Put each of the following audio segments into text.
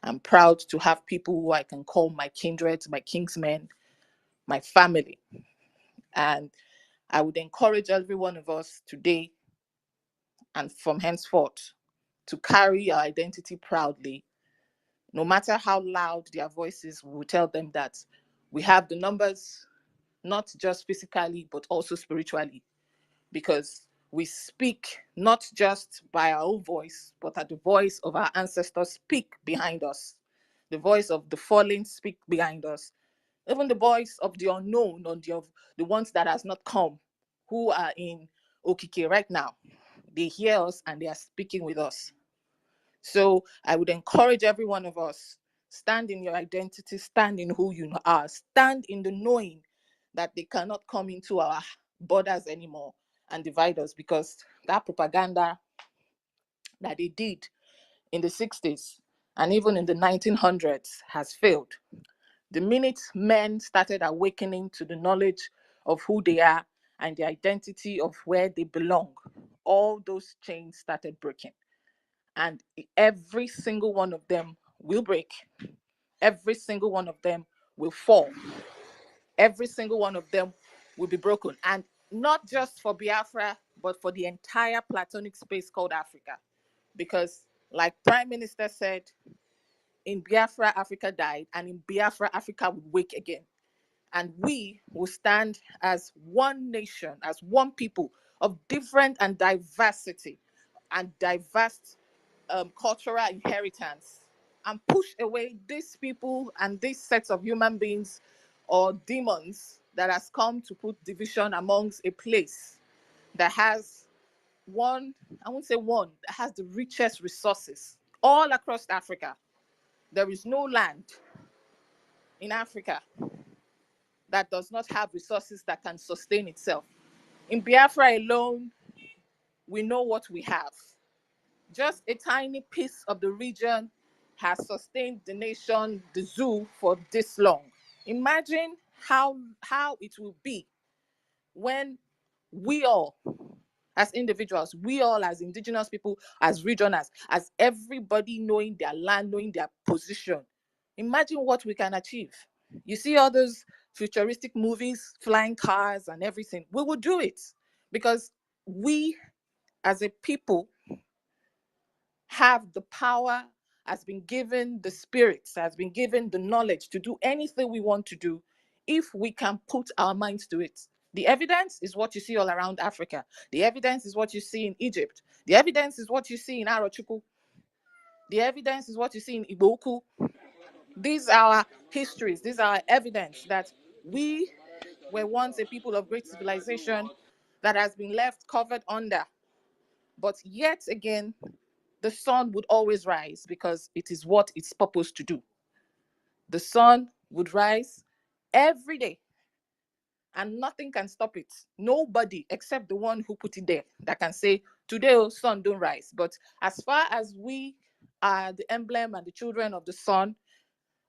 I'm proud to have people who I can call my kindred, my kingsmen, my family. And I would encourage every one of us today and from henceforth to carry our identity proudly. No matter how loud their voices, we will tell them that we have the numbers, not just physically, but also spiritually, because we speak not just by our own voice, but that the voice of our ancestors speak behind us. The voice of the fallen speak behind us. Even the voice of the unknown, or the ones that has not come, who are in Okike right now. They hear us and they are speaking with us. So I would encourage every one of us, stand in your identity, stand in who you are, stand in the knowing that they cannot come into our borders anymore and divide us, because that propaganda that they did in the 60s and even in the 1900s has failed. The minute men started awakening to the knowledge of who they are and the identity of where they belong, all those chains started breaking. And every single one of them will break. Every single one of them will fall. Every single one of them will be broken. And not just for Biafra, but for the entire platonic space called Africa. Because, like Prime Minister said, in Biafra, Africa died, and in Biafra, Africa would wake again. And we will stand as one nation, as one people of different and diversity and diverse cultural inheritance, and push away these people and these sets of human beings or demons that has come to put division amongst a place that has one, I won't say one, that has the richest resources all across Africa. There is no land in Africa that does not have resources that can sustain itself. In Biafra alone, we know what we have. Just a tiny piece of the region has sustained the nation, the zoo, for this long. Imagine how it will be when we all, as individuals, we all as indigenous people, as regionals, as everybody knowing their land, knowing their position. Imagine what we can achieve. You see all those futuristic movies, flying cars and everything. We will do it because we as a people have the power, has been given the spirits, has been given the knowledge to do anything we want to do if we can put our minds to it. The evidence is what you see all around Africa. The evidence is what you see in Egypt. The evidence is what you see in Arochukwu. The evidence is what you see in Iboku. These are our histories. These are our evidence that we were once a people of great civilization that has been left covered under. But yet again, the sun would always rise because it is what it's supposed to do. The sun would rise every day and nothing can stop it. Nobody except the one who put it there that can say, today, oh, sun don't rise. But as far as we are the emblem and the children of the sun,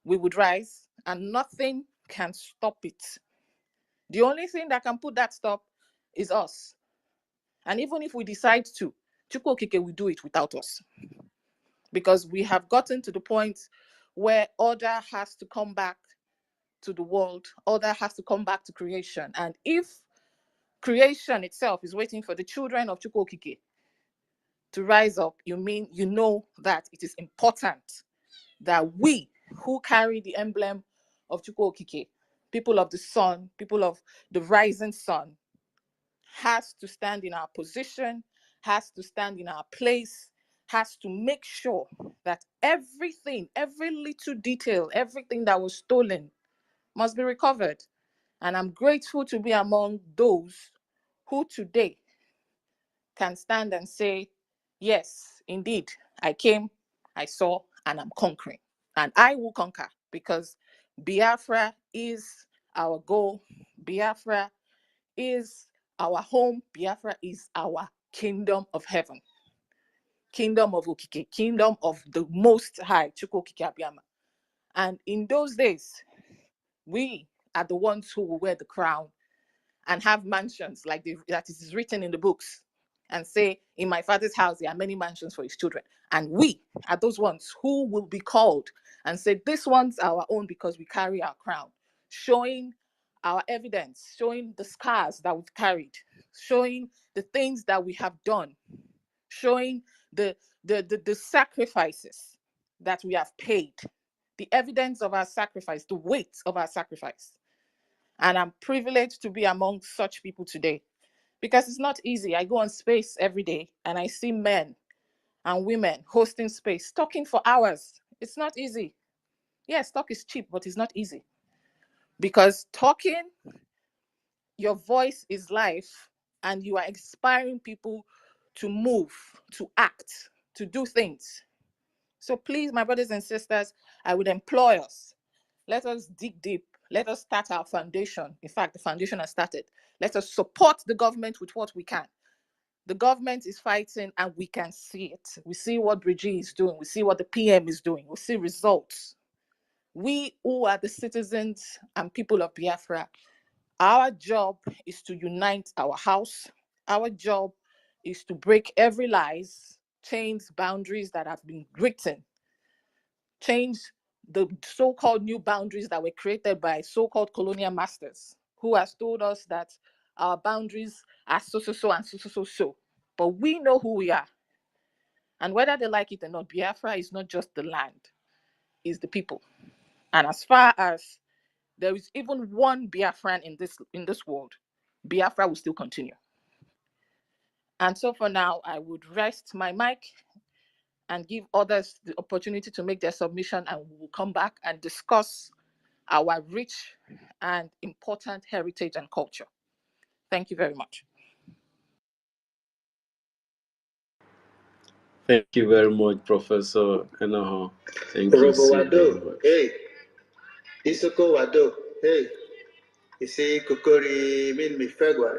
we would rise and nothing can stop it. The only thing that can put that stop is us. And even if we decide to, Chukwokike will do it without us. Because we have gotten to the point where order has to come back to the world, order has to come back to creation. And if creation itself is waiting for the children of Chukwokike to rise up, you know that it is important that we who carry the emblem of Chukwokike, people of the sun, people of the rising sun, has to stand in our position, has to stand in our place, has to make sure that everything, every little detail, everything that was stolen must be recovered. And I'm grateful to be among those who today can stand and say, yes, indeed, I came, I saw, and I'm conquering. And I will conquer because Biafra is our goal. Biafra is our home. Biafra is our kingdom of heaven, kingdom of Okike, kingdom of the Most High, Chukwokike Abiyama. And in those days, we are the ones who will wear the crown and have mansions like that is written in the books. and say, in my father's house, there are many mansions for his children. And we are those ones who will be called and say, this one's our own because we carry our crown, showing our evidence, showing the scars that we've carried, showing the things that we have done, showing the sacrifices that we have paid, the evidence of our sacrifice, the weight of our sacrifice. And I'm privileged to be among such people today, because it's not easy. I go on space every day and I see men and women hosting space, talking for hours. It's not easy. Yes, talk is cheap, but it's not easy. Because talking, your voice is life, and you are inspiring people to move, to act, to do things. So please, my brothers and sisters, I would implore us, let us dig deep. Let us start our foundation. In fact, the foundation has started. Let us support the government with what we can. The government is fighting and we can see it. We see what Brigitte is doing. We see what the PM is doing. We see results. We who are the citizens and people of Biafra, our job is to unite our house. Our job is to break every lies, change boundaries that have been written, change the so-called new boundaries that were created by so-called colonial masters, who has told us that our boundaries are so and so. But we know who we are. And whether they like it or not, Biafra is not just the land, it's the people. And as far as there is even one Biafran in this world, Biafra will still continue. And so for now, I would rest my mic and give others the opportunity to make their submission, and we will come back and discuss our rich and important heritage and culture. Thank you very much. Thank you very much, Professor Enoho. Thank you so very much. Hey, Isoko Wado. Hey, isi kokori min mi fegwa.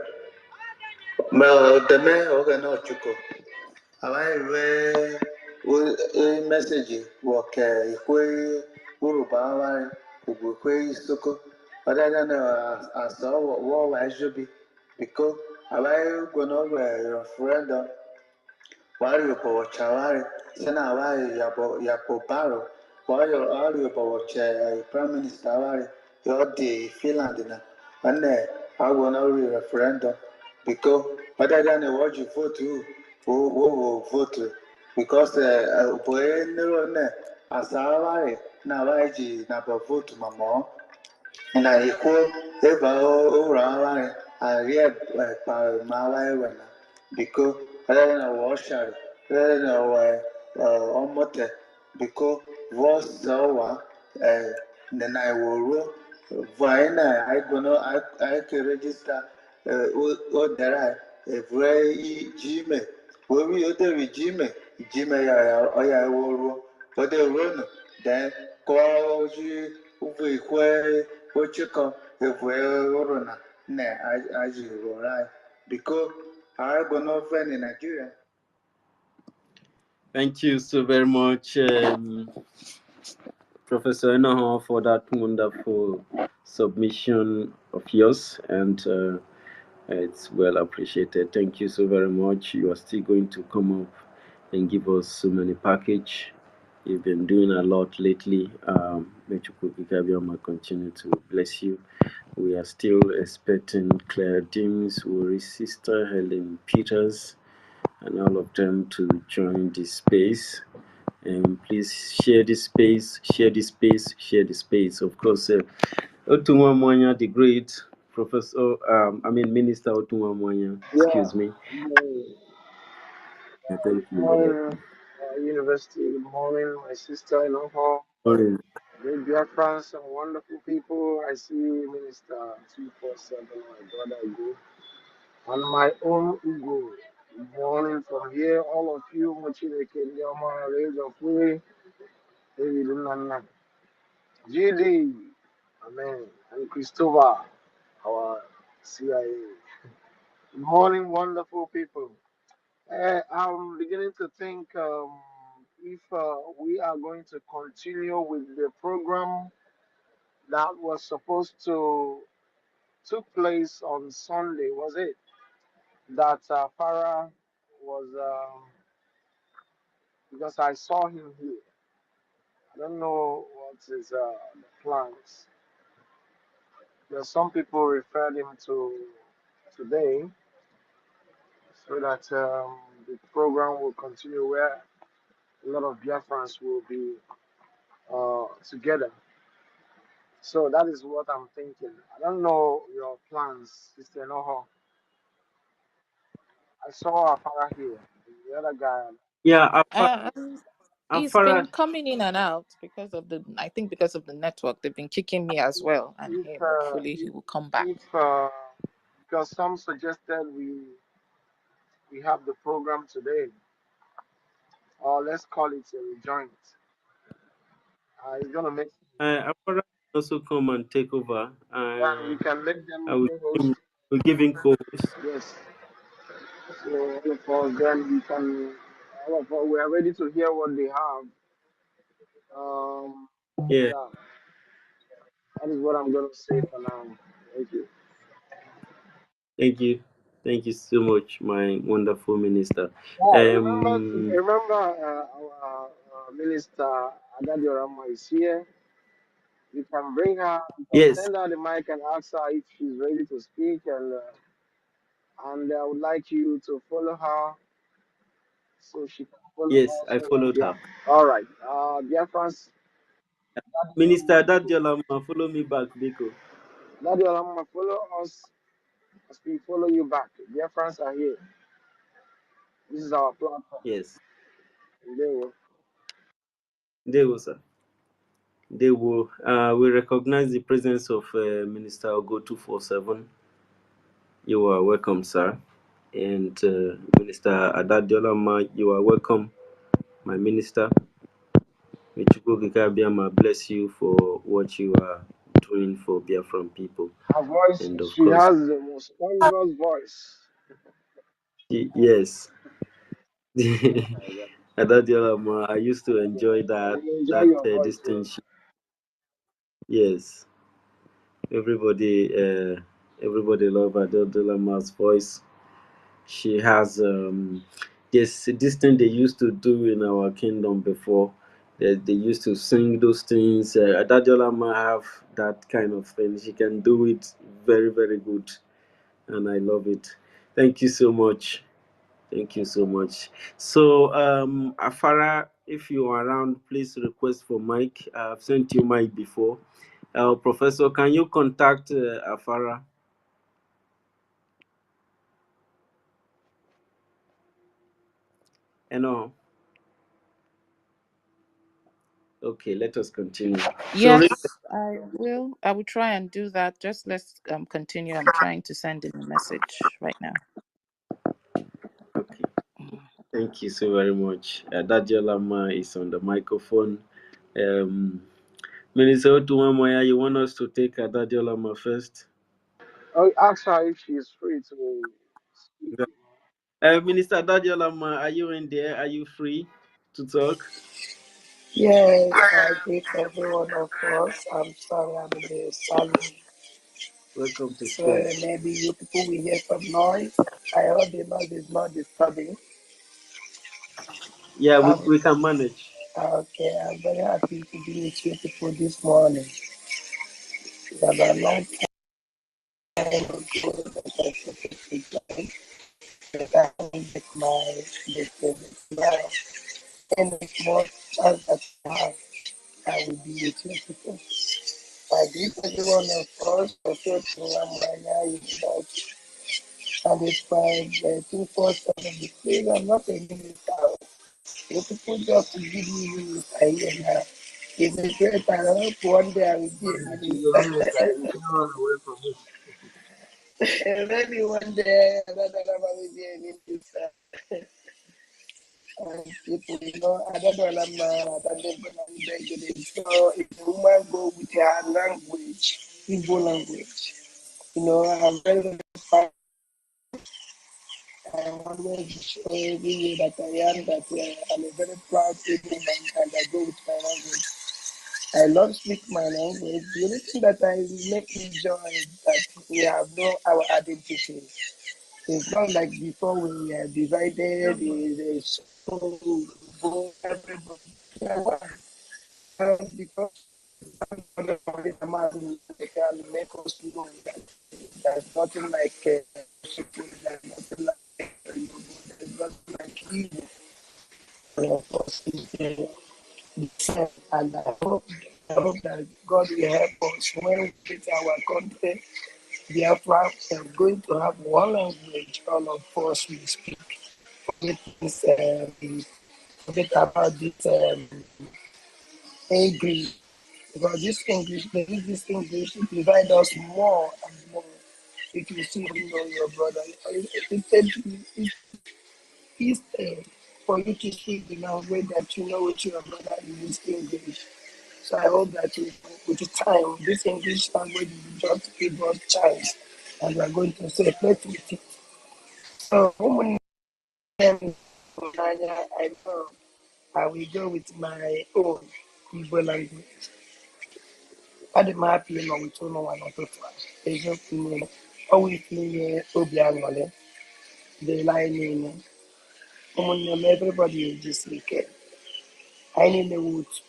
Ma deme oga no chuko. Awai we message work ikwe Yoruba wa kwe Isoko. Other than I saw what I should be because awai gonna referendum. Wario Chawari, Sena Wari Yapo Baro, Wario Prime Minister Wari, Yodi Finland, and I will not referendum because other than what you vote to, who will vote to, because as I worry, now I never vote to my mom. Na ikwu eba ụra awari arie pa mawai wena biko rere na washari rere na omote biko vos zawa na iworu vaina aigono aike register o dera evre jime orí ó dẹ̀rì jímẹ̀ ọ̀yà ìwòrò ọdẹ rọ́nù dẹ̀ kọ́ ojú ugbo ìkwẹ́ ochikọ evue orona nne aji rora biko aragonofe in Nigeria. Thank you so very much, Professor Enoho, for that wonderful submission of yours, and it's well appreciated. Thank you so very much. You are still going to come up and give us so many package. You've been doing a lot lately. May Chukwukikabiama continue to bless you. We are still expecting Claire Dims, Wori's sister, Helen Peters, and all of them to join this space. And please share this space, share this space, share this space. Of course, Otunwa Mwanya, the great Professor, Minister Otunwa Mwanya, excuse me. Thank you. Morning, University. Good morning, my sister in Hong Morning. Great Biafrans and wonderful people. I see Minister 247, my brother Ugo, and my own Ugo. Good morning from here, all of you. Mochileke, Ndiama, Reza Fui, David Nana, GD, Amen, and Christopher, our CIA. Good morning, wonderful people. I'm beginning to think if we are going to continue with the program that was supposed to took place on Sunday, was it? That Farah was because I saw him here. I don't know what is the plans. There's some people referred him to today so that the program will continue where a lot of Biafrans will be together. So that is what I'm thinking. I don't know your plans, Sister Noho. I saw Afara here. The other guy. Yeah, He's Afara. been coming in and out because of I think because of the network. They've been kicking me as well and If him. Hopefully he will come back. if because some suggested we have the program today, or let's call it a joint. It's gonna make Afara also come and take over. we can make I them will co-host. we'll give him co-host. Yes. So all of us then we can all of us we are ready to hear what they have. Um Yeah, yeah, that is what I'm gonna say for now. Thank you. thank you. Thank you so much, my wonderful minister. Yeah, Um, remember our minister Adadiorama is here. You can bring her, you can yes, send her the mic and ask her if she's ready to speak, and I would like you to follow her so she can follow yes, us. I So that, followed yeah. her. All right. Dear friends, Minister Dadiolama, follow me back, Biko. Adadiorama, follow us as we follow you back. Dear friends are here. This is our platform. Yes, And they will. they will, sir. They will. We recognize the presence of Minister Ogo 247. You are welcome, sir. And Minister Adadiolama, you are welcome, my minister. May Chukwuka Biama bless you for what you are doing for Biafran people. Her voice, And of she course, has the most wondrous voice. yes, My God. Adadiolama, I used to enjoy I that enjoy that your voice. So. distinction. Yes, everybody, everybody love Adadiolama's voice. She has this thing they used to do in our kingdom before. They used to sing those things. Adadiola might have that kind of thing. She can do it very, very good, and I love it. Thank you so much. Thank you so much. So, Afara, if you are around, please request for Mike. I've sent you Mike before. Professor, can you contact Afara? No. Okay, let us continue. So, Yes, I will. I will try and do that. Just let's continue. I'm trying to send in a message right now. okay. Thank you so very much. Dadja Lama is on the microphone. Um, Minister Otumamoya, you want us to take Dadja Lama first? Oh, ask her if she is free to speak. Minister Dadja Lama, are you in there? Are you free to talk? Yes, I greet every one of us. I'm sorry I'm in the salon. Welcome to So Space. maybe you people will hear some noise. I hope the noise is not disturbing. Yeah, I'm, we can manage. okay, I'm very happy to be with you people this morning. It's about a long time ago that I supposed to join, but I haven't get my destiny. Now, in the small chance that I have, I will be with you people. I greet every one of us. I feel to Ramaya, you know, and it's my 247 because I'm not a minister. You people just give me minister here now. It's a great I hope one day I will be a She's a minister. minister. You can't run away from Maybe one day another I will be a minister. And people, you know, I don't know, so if a woman go with her language, Igbo language, you know, I'm very, very fine. I'm always show every year that I am that I'm a very proud Igbo man and I go with my language. I love speak my language. The only thing that I make me joy is that we have know our identity. It's not like before we are divided, it's so everybody. Yeah, why? Because everybody they can make us know that there's nothing like there's nothing like there's nothing like evil. Of course, and I hope that God will help us when we get our country. Biafra, we're going to have one language, all of us will speak. Forget this, forget about this English, because this English, they use this English to divide us more and more. If you still know your brother, instead for you to speak the language that you know with your brother, you use English. So I hope that with the time, this English language will just give us chance, and we are going to separate with it. So, I know I will go with my own Igbo language. Adị m happy ịnọ with ụnụ nwa n'ụtụtụ a. Eziokwu niile. Ọ wụ ife inye obi aṅụrị dịrị anyị niile. Ụmụnne m, everybody ejisi ike. Anyị niile wụ otu.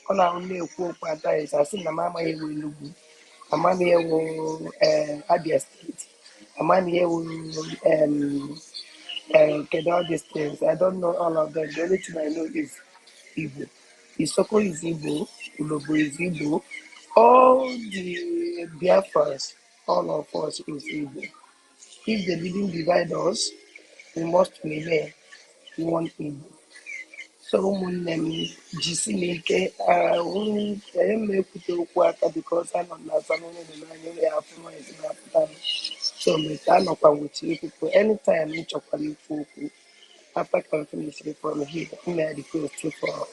Ọ na-ahụ na-ekwu okwu adaghịzi asị na m amaghị ewu Enugu. Amaghị ewu Abia steeti. Amaghị ewu all these things. I don't know all of them. The only thing I know is Igbo. Isoko is Igbo. Urhobo is Igbo. All the Biafras, all of us is Igbo. If they didn't divide us, we must remain one Igbo. So ụmụnne m jisi m ike emekwute okwu aka because anọ m na family n'anya ya afụ noise na-apụta m. So mgbe anọkwa with you people anytime m chọkwara ikwu okwu after I finish from here, m na-request for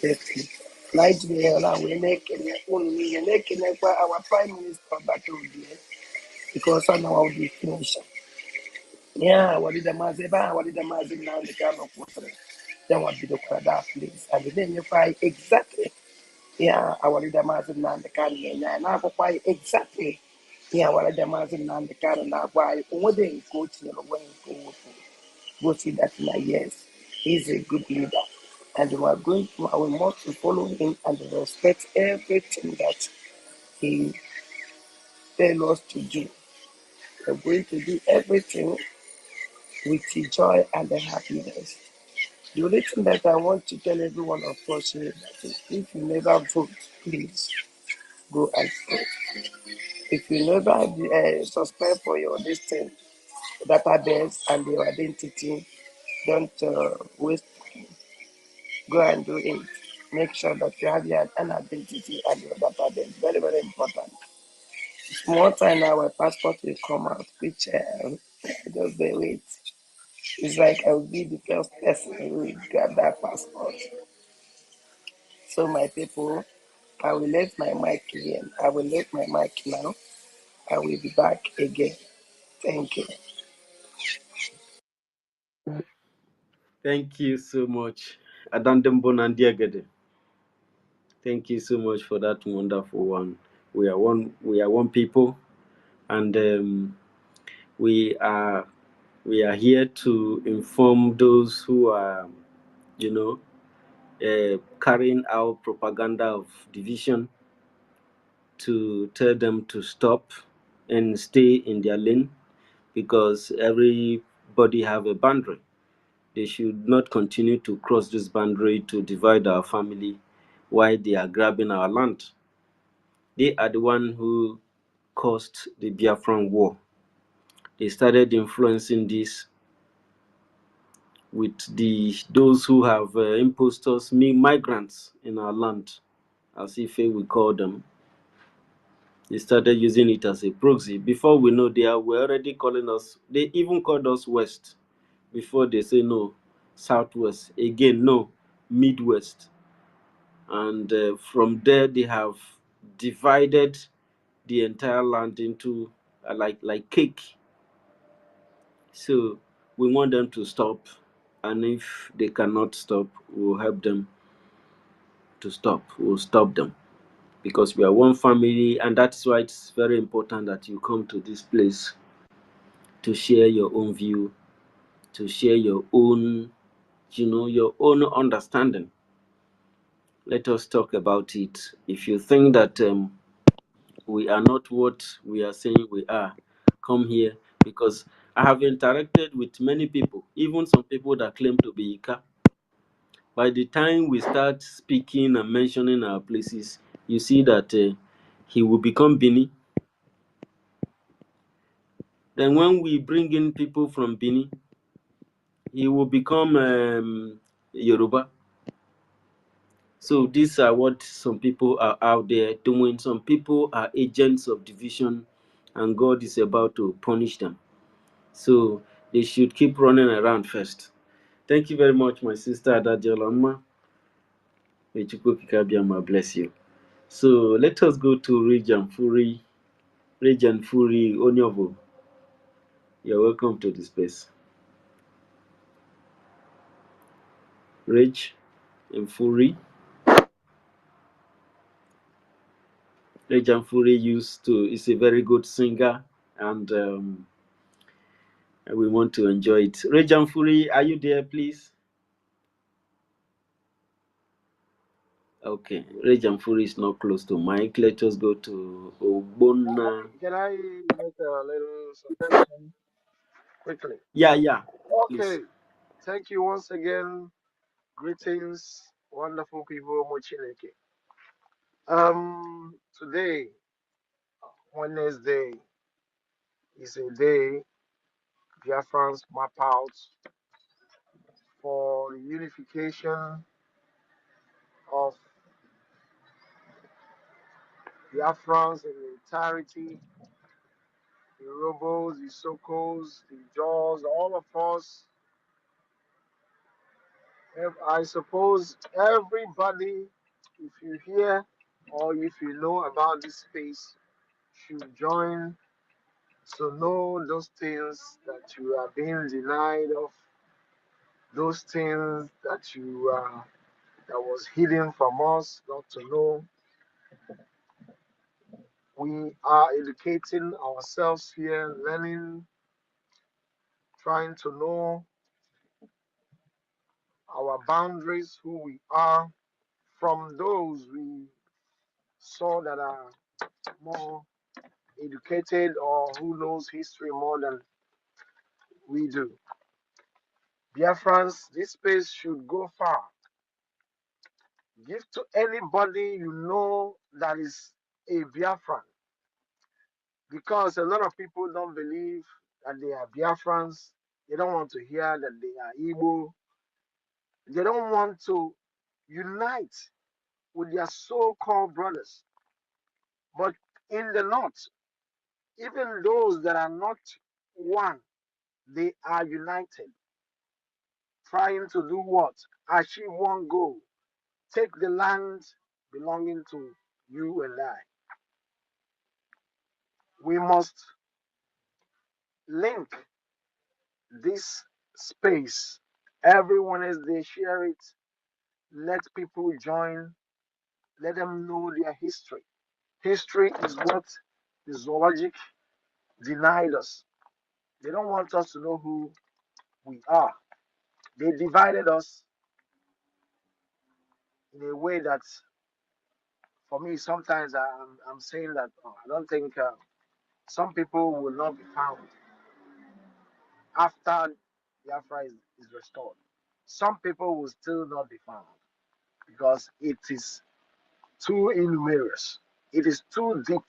safety. Nigeria wee na-ekele unu niile na-ekelekwa our prime minister Bata Obi because ọ na the finisher. Yeah, walida maazị ebe ahụ walida maazị Nnamdi Kanu kwụsịrị ya nwa bidokwara that place and na-enyekwa anyị exactly yeah awalida maazị Nnamdi Kanu na-enye anyị na-akwụkwọ anyị exactly yeah walida maazị Nnamdi Kanu na-agwa anyị onwede nke o tinyere onwe nke o wepụrụ gosi that na yes he's a good leader and we must follow him and respect everything that he tells us to do. We're going to do everything with the joy and the happiness. The only thing that I want to tell every one of us is that if you never vote, please go and vote. If you never subscribe for your listing database and your identity, don't waste time. Go and do it. Make sure that you have an identity and your database. Very, very important. More time now, our passport will come out, which just wait. It's like I will be the first person who will grab that passport. So my people, I will let my mic again. I will let my mic now. I will be back again. Thank you. Thank you so much, Adandembo Nandiagede. Thank you so much for that wonderful one. We are one. We are one people, and we are here to inform those who are, carrying out propaganda of division, to tell them to stop and stay in their lane, because everybody have a boundary. They should not continue to cross this boundary to divide our family while they are grabbing our land. They are the one who caused the Biafran war. They started influencing this with those who have impostors, migrants in our land, as if we call them. They started using it as a proxy. Before we know, they were already calling us. They even called us West. Before they say no, Southwest. Again, no, Midwest. And from there, they have divided the entire land into like cake. So we want them to stop, and if they cannot stop, we'll help them to stop. We'll stop them, because we are one family, and that's why it's very important that you come to this place to share your own view, to share your own, your own understanding. Let us talk about it. If you think that we are not what we are saying we are, come here, because I have interacted with many people, even some people that claim to be Ika. By the time we start speaking and mentioning our places, you see that he will become Bini. Then when we bring in people from Bini, he will become Yoruba. So these are what some people are out there doing. Some people are agents of division, and God is about to punish them. So they should keep running around first. Thank you very much, my sister Adajalama. May Chukwu Kikabiama bless you. So let us go to Region Furi. Region Furi Onyovo. You're welcome to the space. Rage and Furi. Region Furi is a very good singer, and we want to enjoy it. Region Furi, are you there, please? Okay, Region Furi is not close to Mike. Let us go to Obona. Can I make a little submission quickly? Yeah, please. Okay. Thank you once again. Greetings, wonderful people, Mochineke. Today, Wednesday, is a day Biafrans map out for the unification of Biafrans in the entirety, the Urhobos, the Isokos, the Jaws, all of us. I suppose everybody, if you hear or if you know about this space, should join to know those things that you are being denied of, those things that that was hidden from us not to know. We are educating ourselves here, learning, trying to know our boundaries, who we are, from those we saw that are more educated or who knows history more than we do. Biafrans, this space should go far. Give to anybody you know that is a Biafran. Because a lot of people don't believe that they are Biafrans. They don't want to hear that they are Igbo. They don't want to unite with their so-called brothers. But in the north, even those that are not one, they are united, trying to do what? Achieve one goal. Take the land belonging to you and I. We must link this space. Everyone as they share it, let people join, let them know their history. History is what the zoologic denied us. They don't want us to know who we are. They divided us in a way that, for me, sometimes I'm saying that I don't think some people will not be found after Biafra is restored. Some people will still not be found because it is too innumerous. It is too deep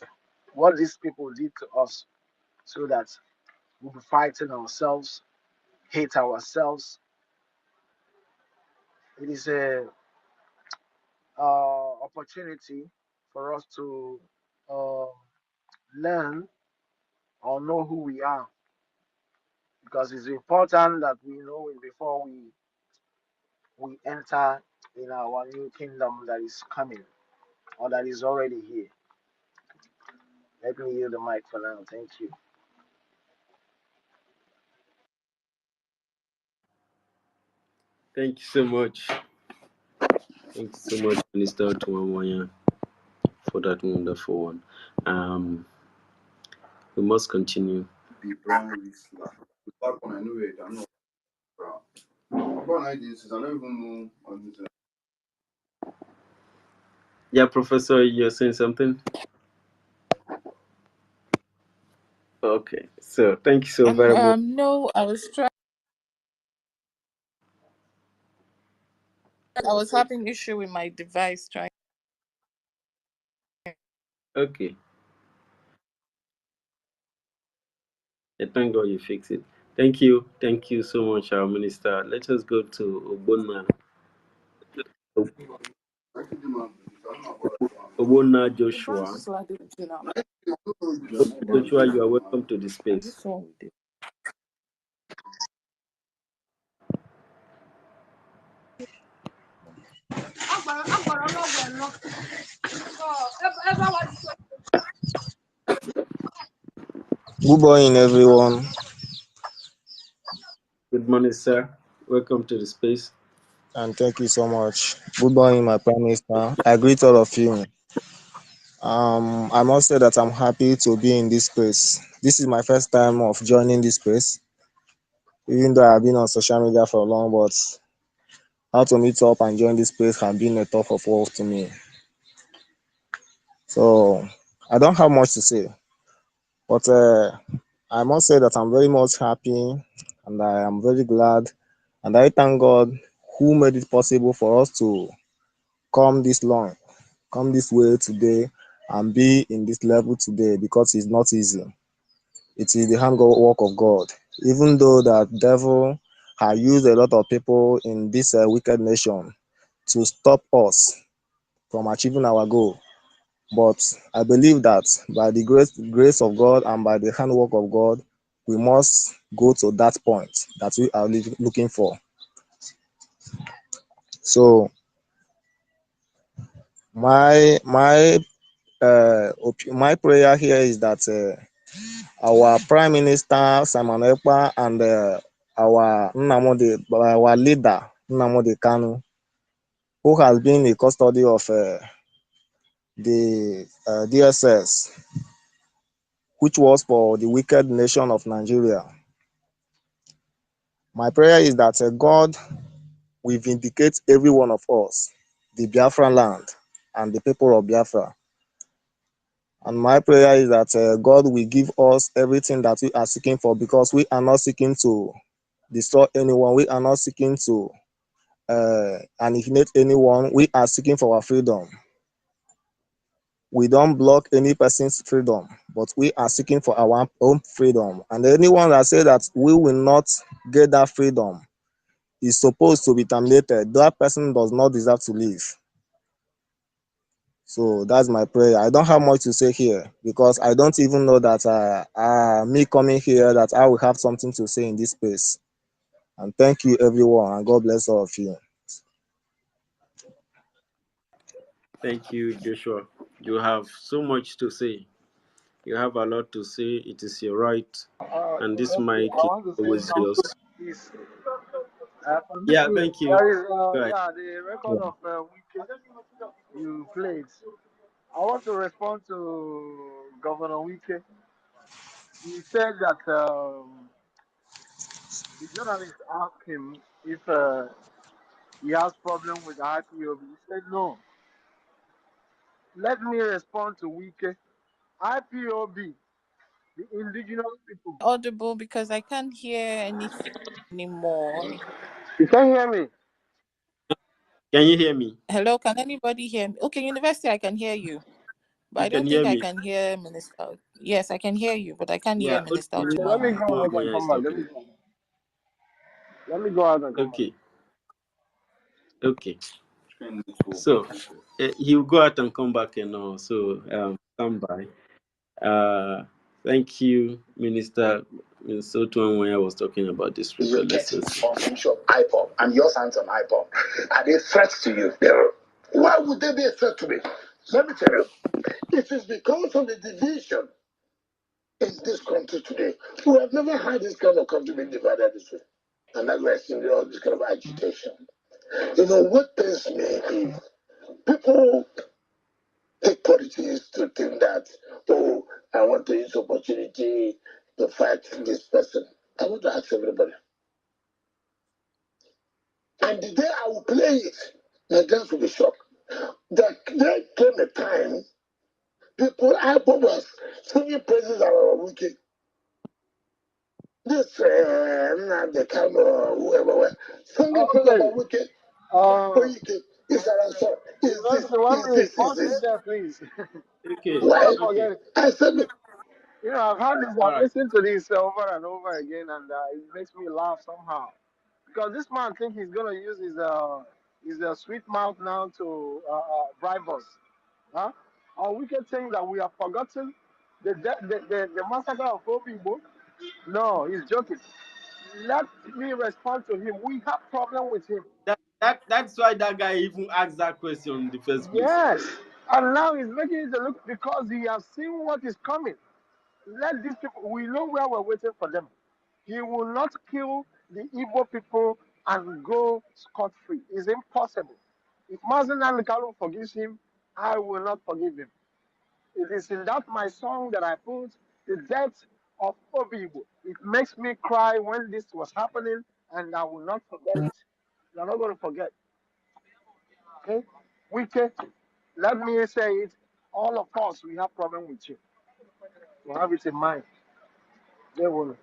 what these people did to us so that we'll be fighting ourselves, hate ourselves. It is a opportunity for us to uh, learn or know who we are because it's important that we know it before we enter in our new kingdom that is coming or that is already here. Let me yield the mic for now. Thank you. Thank you so much. Thank you so much, Minister Tuamwanya, for that wonderful one. We must continue. be brown whistler. The back one I know it, I'm not brown. Brown ideas, I don't even know on this. Yeah, Professor, you're saying something? Okay, so thank you so very much. No, I was trying. I was having issue with my device trying. Okay, thank God you fixed it. Thank you so much, our minister. Let us go to Obona. Obona Joshua. Joshua, you are welcome to the space. Good morning, everyone, Good morning, sir. Welcome to the space. and thank you so much. Good morning, my Prime Minister. I greet all of you. I must say that I'm happy to be in this space. This is my first time of joining this space, even though I've been on social media for long, but how to meet up and join this space has been a tough of work to me. So I don't have much to say, but I must say that I'm very much happy, and I am very glad, and I thank God who made it possible for us to come this long, come this way today, and be in this level today, because it's not easy. It is the handwork of God. Even though that devil has used a lot of people in this wicked nation to stop us from achieving our goal, but I believe that by the grace of God and by the handwork of God, we must go to that point that we are looking for. So my prayer here is that our Prime Minister Simon Ekpa and our leader Nnamdi Kanu, who has been in custody of the DSS, which was for the wicked nation of Nigeria. My prayer is that God will vindicate every one of us, the Biafra land and the people of Biafra. And my prayer is that God will give us everything that we are seeking for, because we are not seeking to destroy anyone. We are not seeking to annihilate anyone. We are seeking for our freedom. We don't block any person's freedom, but we are seeking for our own freedom. And anyone that says that we will not get that freedom is supposed to be terminated. That person does not deserve to live. So that's my prayer. I don't have much to say here, because I don't even know that me coming here, that I will have something to say in this space. And thank you, everyone, and God bless all of you. Thank you, Joshua. You have so much to say. You have a lot to say. It is your right. And this Okay, mic I is want to say always something. yours. Please. Yeah, thank you. There is, Go ahead. the Yeah. record of Wike you played. I want to respond to Governor Wike. He said that the journalist asked him if he has problem with IPOB. He said no. Let me respond to Wike. IPOB, the indigenous people. Audible because I can't hear anything anymore. You can hear me? Can you hear me? Hello, can anybody hear me? Okay, University, I can hear you, but You I can don't hear think I me? can hear Minister. Yes, I can hear you, but I can't hear Yeah, only Minister Okay, let me Otumama. go out and Minister come back. talking. Let me go out and come back. Okay, okay. So he'll go out and come back and all. So stand by. Thank you, Minister Sotuan, when I was talking about this. You get on issue of IPOP and your sons on IPOP. Are they threats to you? Why would they be a threat to me? Let me tell you. It is because of the division in this country today. We have never had this kind of country being divided this way. And that's why I see all this kind of agitation. You know, what pains me is people take politics to think that, oh, I want to use opportunity to fight this person. I want to ask everybody. And the day I will play it, Nigerians will be shocked. There came a time I was singing praises about Wiki. This the camera, whoever, singing praises Okay. about Wiki. Uh, Is that answer? Is this? Let Is me this? Is pause it this? there, please. Okay. Why? Okay. Forget it. I said, You know, I've had this. All I've right. listened to this over and over again, and it makes me laugh somehow. Because this man thinks he's gonna use his sweet mouth now to bribe us. Huh? Are we can saying that we have forgotten the massacre of four people? No, he's joking. Let me respond to him. We have problem with him. That's why that guy even asked that question in the first place. Yes. And now he's making it look because he has seen what is coming. Let these people, we know where we're waiting for them. He will not kill the Igbo people and go scot free. It's impossible. If Mazen Alikalu forgives him, I will not forgive him. It is in that my song that I put the death of Obibo. It makes me cry when this was happening, and I will not forget it. You're not going to forget. Okay? Wicked. Let me say it. All of us, we have problem with you. You have it in mind. They will.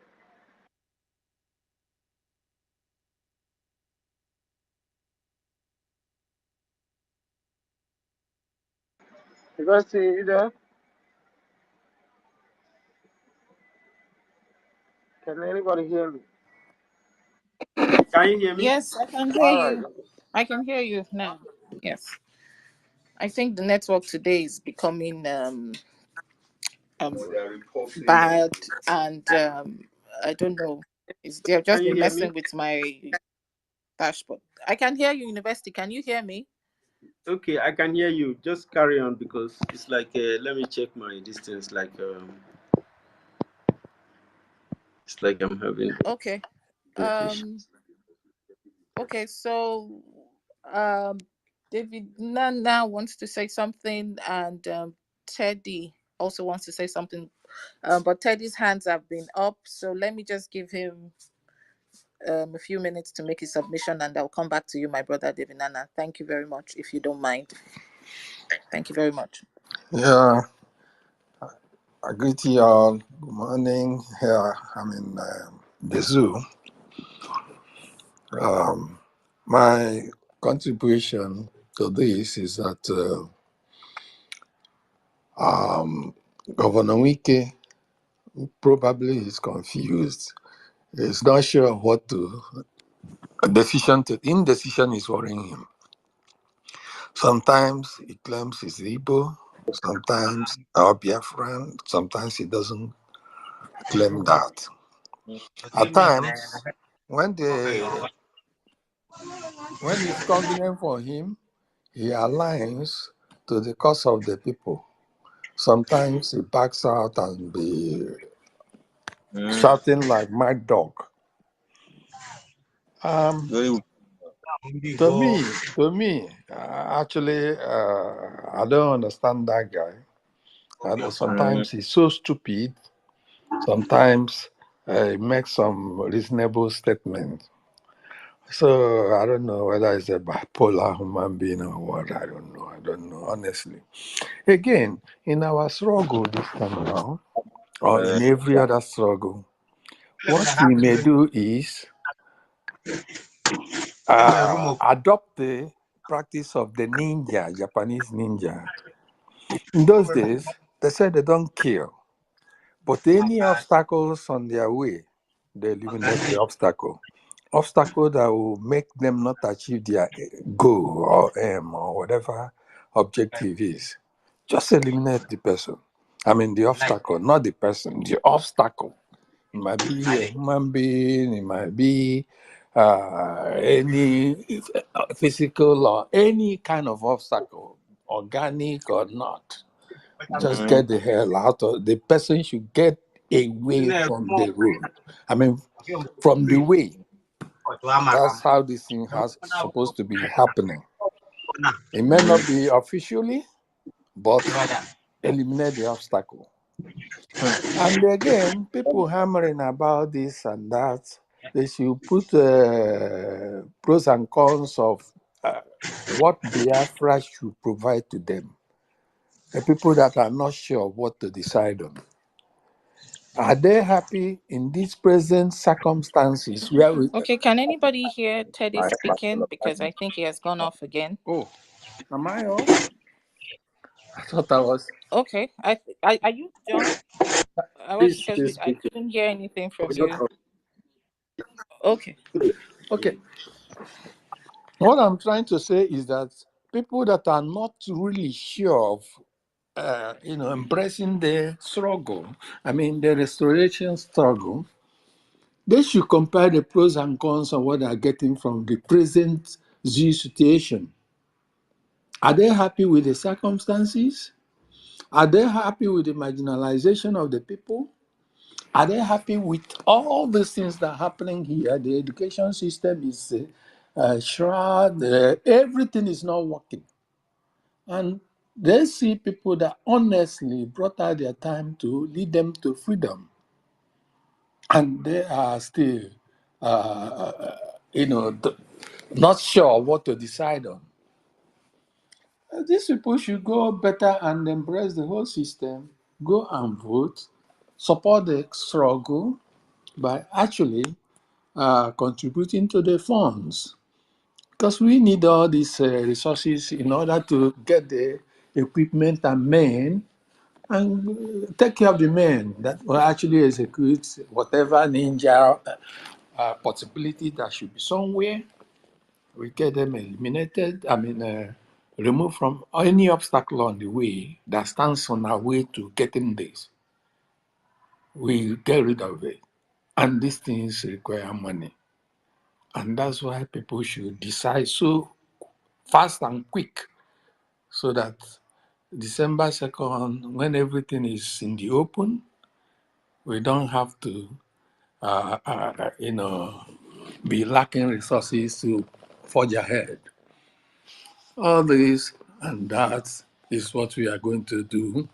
Because you there? Can anybody hear me? Can you hear me? Yes, I can hear All right. you. I can hear you now. Yes. I think the network today is becoming um bad, and I don't know. They've Can just you been hear me? messing with my dashboard. I can hear you, University. Can you hear me? Okay, I can hear you. Just carry on because it's like let me check my distance. It's like I'm having Okay. network issue. Um. Okay. So, um, David Nana wants to say something, and Teddy also wants to say something. But Teddy's hands have been up, so let me just give him a few minutes to make his submission, and I'll come back to you, my brother David Nana. Thank you very much, if you don't mind. Thank you very much. Yeah, I greet you all. Good morning. Here I'm in the zoo. My contribution to this is that Governor Wike probably is confused. He's not sure what to indecision is worrying him. Sometimes he claims he's Igbo, sometimes our Biafran, sometimes he doesn't claim that. At times, when it's convenient for him, he aligns to the cause of the people. Sometimes he backs out and be shouting like mad dog. Um, actually, I don't understand that guy. And sometimes he's so stupid. Sometimes he makes some reasonable statements. So I don't know whether it's a bipolar human being or what. I don't know. Honestly. Again, in our struggle this time around, or in every other struggle, what we may do is adopt the practice of the ninja, Japanese ninja. In those days, they said they don't kill, but any obstacles on their way, they eliminate the obstacle. Obstacle that will make them not achieve their goal or aim or whatever objective is. Just eliminate the person. I mean, the obstacle, not the person, the obstacle. It might be a human being, it might be any physical or any kind of obstacle, organic or not. Just get the hell out of the person should get away from the road. I mean, from the way. That's how this thing has supposed to be happening. It may not be officially, but eliminate the obstacle. And again, people hammering about this and that. They should put pros and cons of what Biafra should provide to them. The people that are not sure what to decide on. Are they happy in these present circumstances where we? Okay, can anybody hear Teddy speaking? Because I think he has gone off again. Oh, am I off? I thought I was. Okay, are you John? I was Please because still I speaking. couldn't hear anything from It's not you. off. Okay. Okay. What I'm trying to say is that people that are not really sure of, embracing the struggle, I mean, the restoration struggle, they should compare the pros and cons of what they are getting from the present situation. Are they happy with the circumstances? Are they happy with the marginalization of the people? Are they happy with all these things that are happening here? The education system is shroud, everything is not working. And they see people that honestly brought out their time to lead them to freedom. And they are still, not sure what to decide on. These people should go better and embrace the whole system, go and vote, support the struggle by actually contributing to the funds. Because we need all these resources in order to get the equipment and men and take care of the men that will actually execute whatever ninja possibility that should be somewhere. We get them eliminated, removed from any obstacle on the way that stands on our way to getting this. We get rid of it. And these things require money. And that's why people should decide so fast and quick so that December 2nd, when everything is in the open, we don't have to, be lacking resources to forge ahead. All this and that is what we are going to do.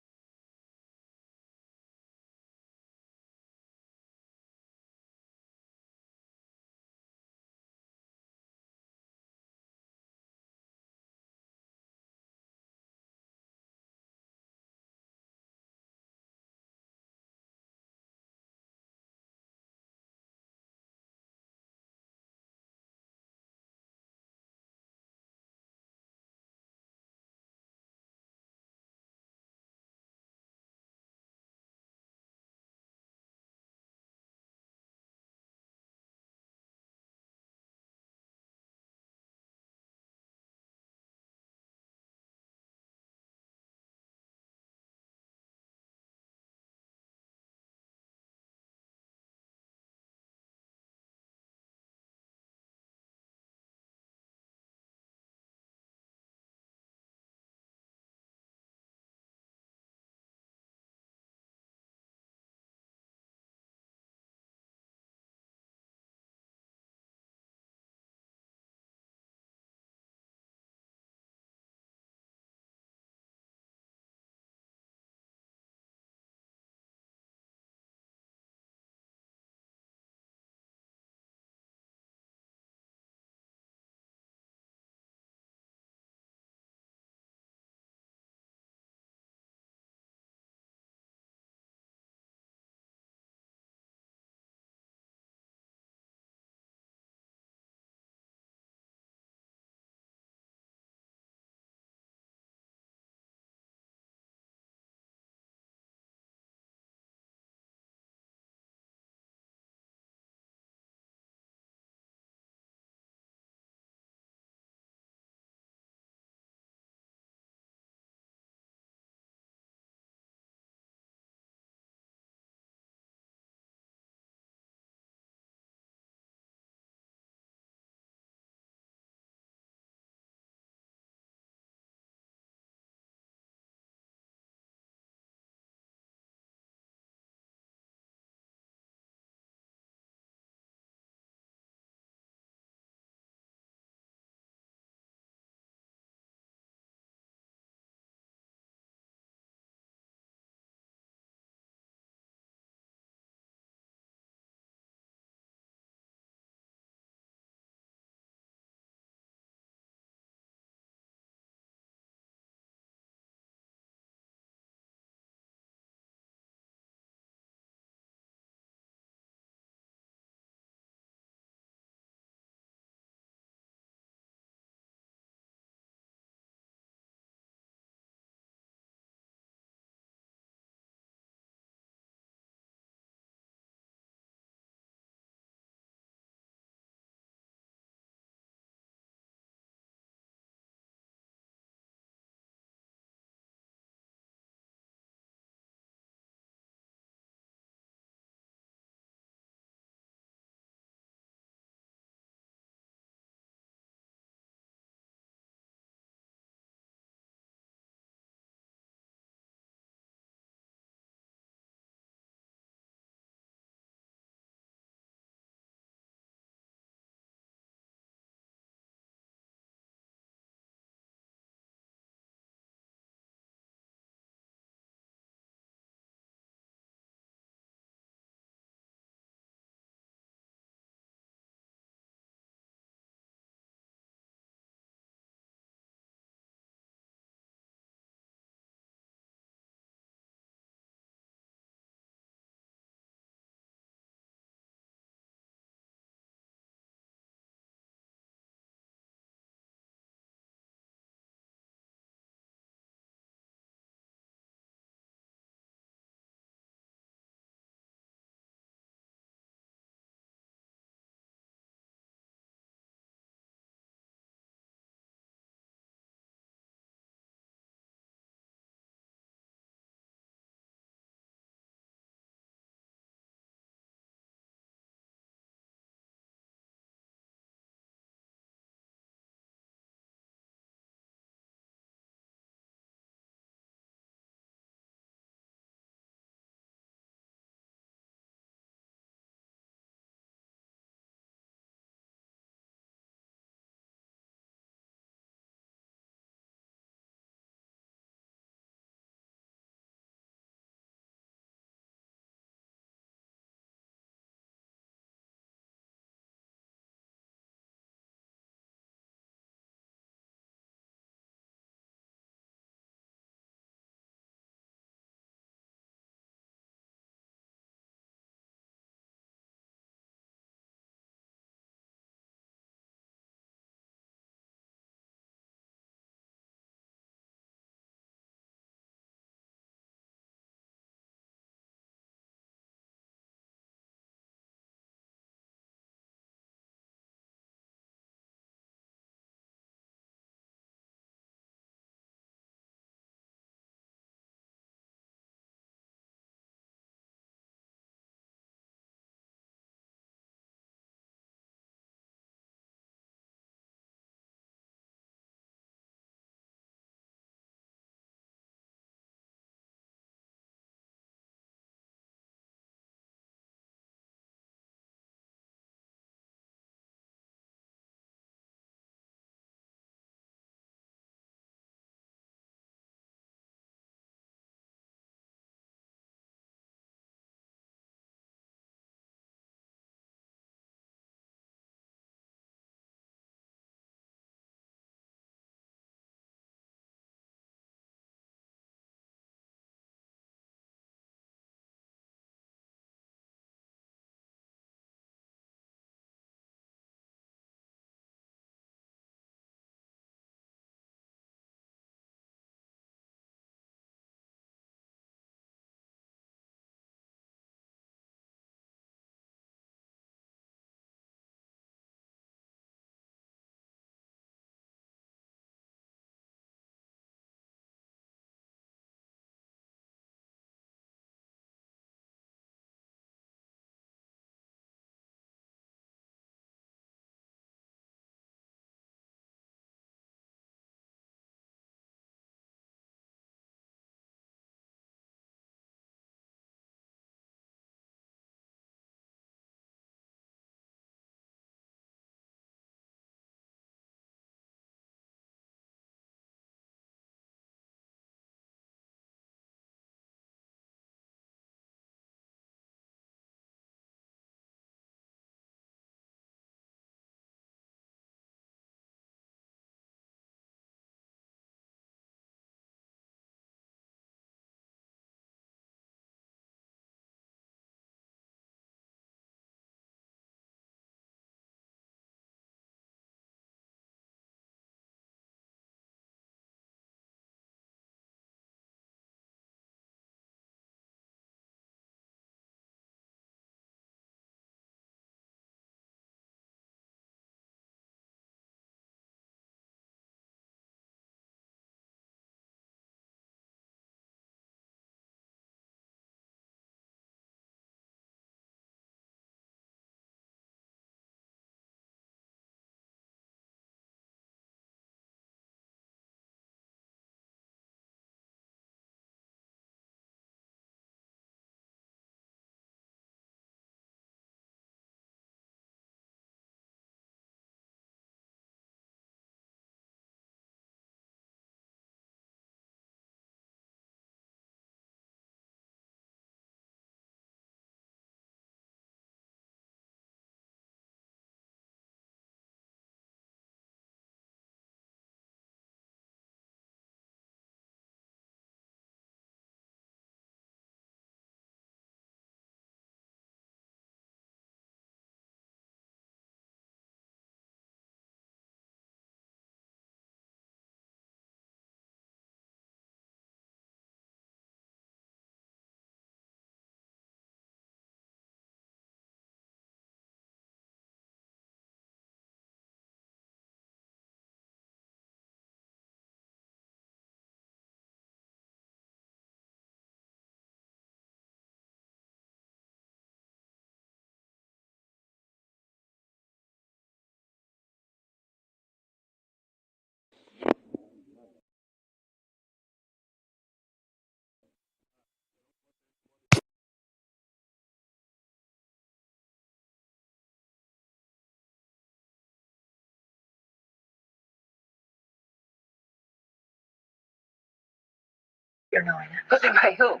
You're knowing it. But by whom?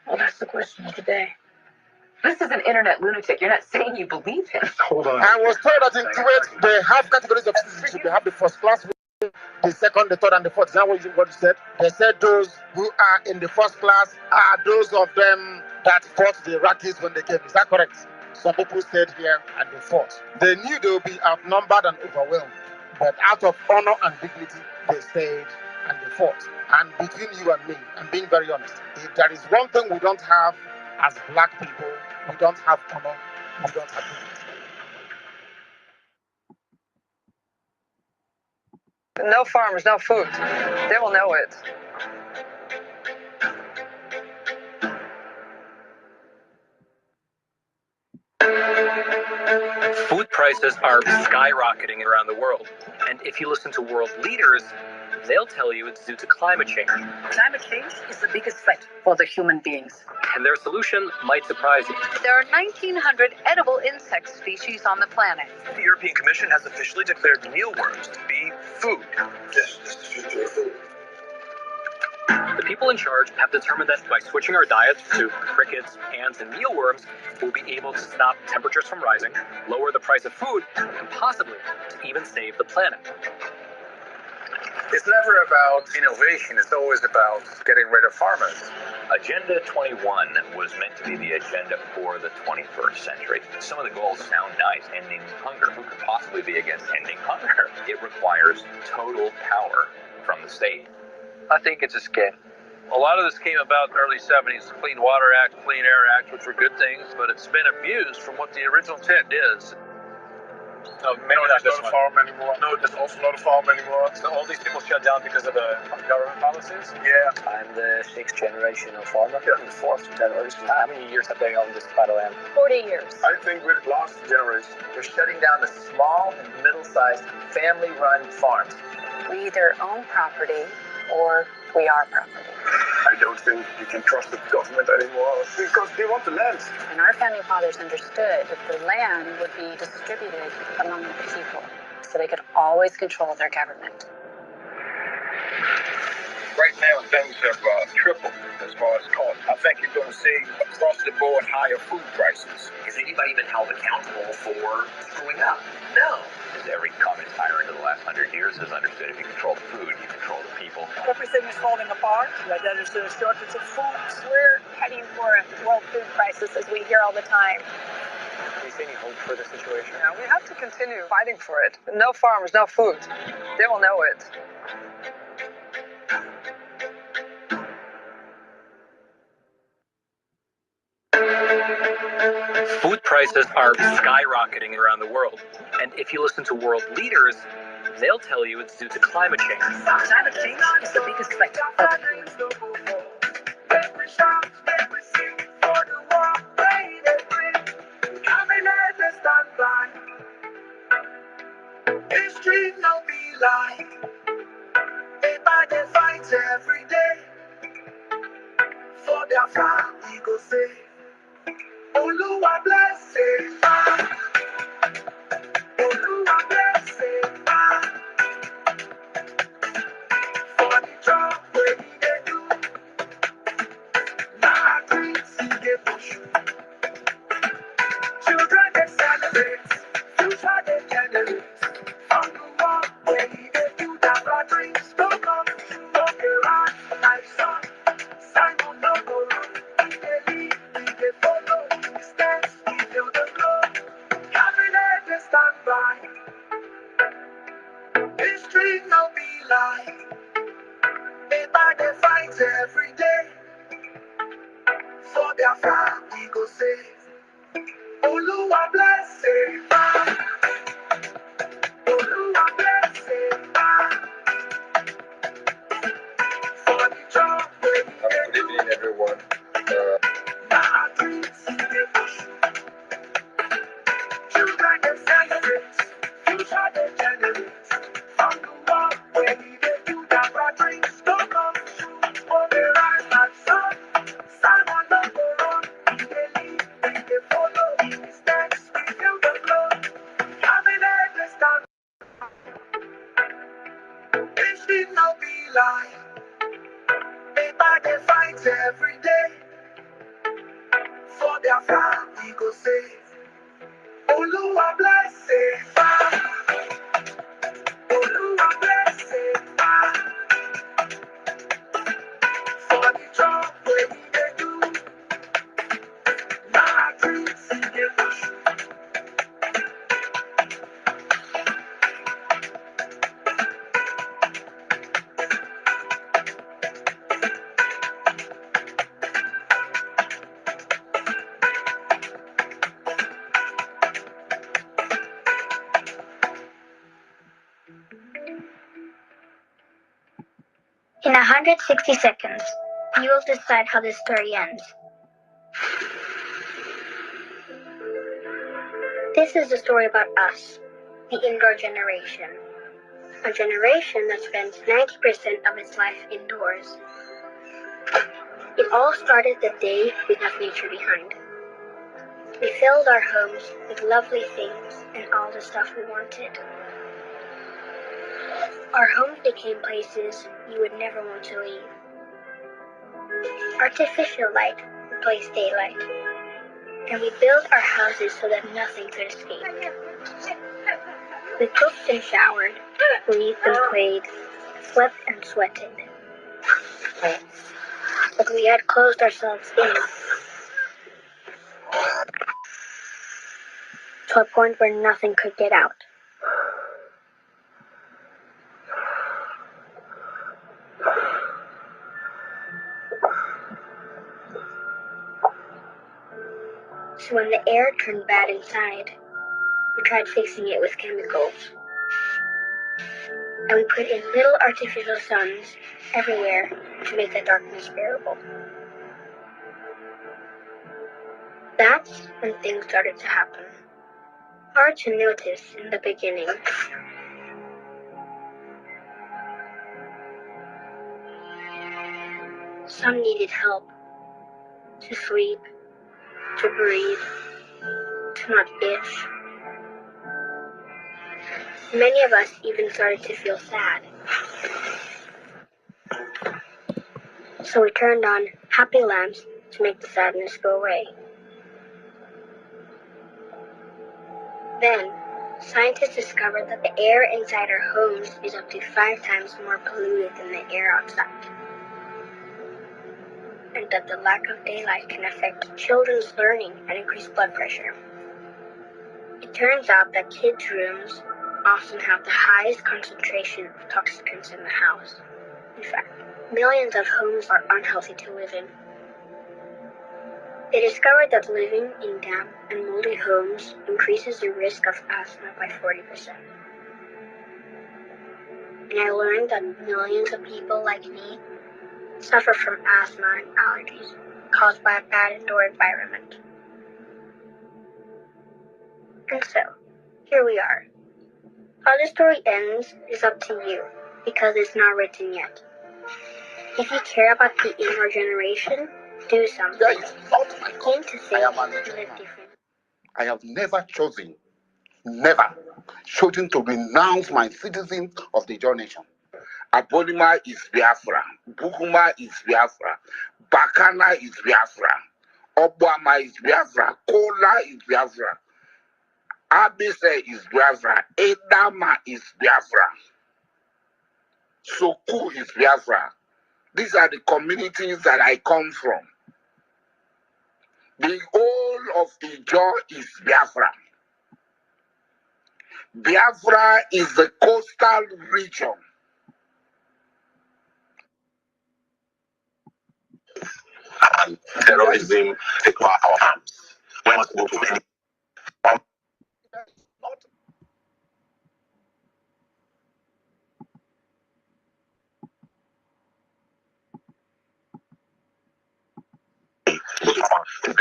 Well, that's the question of the day. This is an internet lunatic. You're not saying you believe him. Hold on. I was told that in Kuwait, they have categories of citizenship. They have the first class, the second, the third, and the fourth. Is that what you said? They said those who are in the first class are those of them that fought the Iraqis when they came. Is that correct? Some people stayed here and they fought. They knew they would be outnumbered and overwhelmed. But out of honor and dignity, they stayed and they fought. And between you and me, I'm being very honest, if there is one thing we don't have as black people, we don't have honor, we don't have dignity. No farmers, no food. They will know it. Food prices are skyrocketing around the world. And if you listen to world leaders, they'll tell you it's due to climate change. Climate change is the biggest threat for the human beings. And their solution might surprise you. There are 1,900 edible insect species on the planet. The European Commission has officially declared mealworms to be food. This is future food. The people in charge have determined that by switching our diets to crickets, ants, and mealworms, we'll be able to stop temperatures from rising, lower the price of food, and possibly to even save the planet. It's never about innovation, it's always about getting rid of farmers. Agenda 21 was meant to be the agenda for the 21st century. Some of the goals sound nice. Ending hunger. Who could possibly be against ending hunger? It requires total power from the state. I think it's a scam. A lot of this came about in the early 70s, Clean Water Act, Clean Air Act, which were good things, but it's been abused from what the original intent is. No, maybe not this one. Farm anymore. No, there's also not a farm anymore. So all these people shut down because of the government policies? Yeah. I'm the 6th generation of farmer. Yeah. The 4th generation. How many years have they owned this plot of land? 40 years. I think we're the last generation. They're shutting down the small and middle-sized family-run farms. We either own property or we are property. I don't think you can trust the government anymore because they want the land. And our founding fathers understood that the land would be distributed among the people so they could always control their government. Right now, things have tripled as far as cost. I think you're going to see across the board higher food prices. Is anybody even held accountable for screwing up? No. Because every common tyrant of the last 100 years has understood if you control the food, you control the people. Everything is falling apart. There's a shortage of food. We're heading for a world food crisis, as we hear all the time. Do you see any hope for this situation? Yeah, we have to continue fighting for it. No farmers, no food. They will know it. Food prices are skyrocketing around the world. And if you listen to world leaders, they'll tell you it's due to climate change. Climate change is the biggest threat for the human beings. History no be like everybody fights every day for their family go say Oluwa bless it, Oluwa bless it, for the job wey we dey do. Na dreams we dey pursue. Children dey celebrate, future dey generate. On the wall wey we dey do that our dreams go come true. Okay, right, my son, Simon no go run. We dey lead, we dey follow. We stand, we feel the glow. In 160 seconds, you will decide how this story ends. This is a story about us, the indoor generation. A generation that spends 90% of its life indoors. It all started the day we left nature behind. We filled our homes with lovely things and all the stuff we wanted. Our homes became places you would never want to leave. Artificial light replaced daylight, and we built our houses so that nothing could escape. We cooked and showered, breathed and played, slept and sweated. But we had closed ourselves in to a point where nothing could get out. So when the air turned bad inside, we tried fixing it with chemicals. And we put in little artificial suns everywhere to make the darkness bearable. That's when things started to happen. Hard to notice in the beginning. Some needed help to sleep, to breathe, to not itch. Many of us even started to feel sad. So we turned on happy lamps to make the sadness go away. Then, scientists discovered that the air inside our homes is up to 5 times more polluted than the air outside. And that the lack of daylight can affect children's learning and increase blood pressure. It turns out that kids' rooms often have the highest concentration of toxicants in the house. In fact, millions of homes are unhealthy to live in. They discovered that living in damp and moldy homes increases the risk of asthma by 40%. And I learned that millions of people like me suffer from asthma and allergies caused by a bad indoor environment. And so, here we are. How the story ends is up to you, because it's not written yet. If you care about the indoor generation, do something. That is not my Came to think I am an live engineer. different. I have never chosen to renounce my citizen of the John nation. Abonima is Biafra, Bukuma is Biafra, Bakana is Biafra, Obama is Biafra, Kola is Biafra, Abise is Biafra, Edama is Biafra, Soku is Biafra. These are the communities that I come from. The whole of Ijo is Biafra. Biafra is the coastal region. And terrorism take over our hands. When we go to any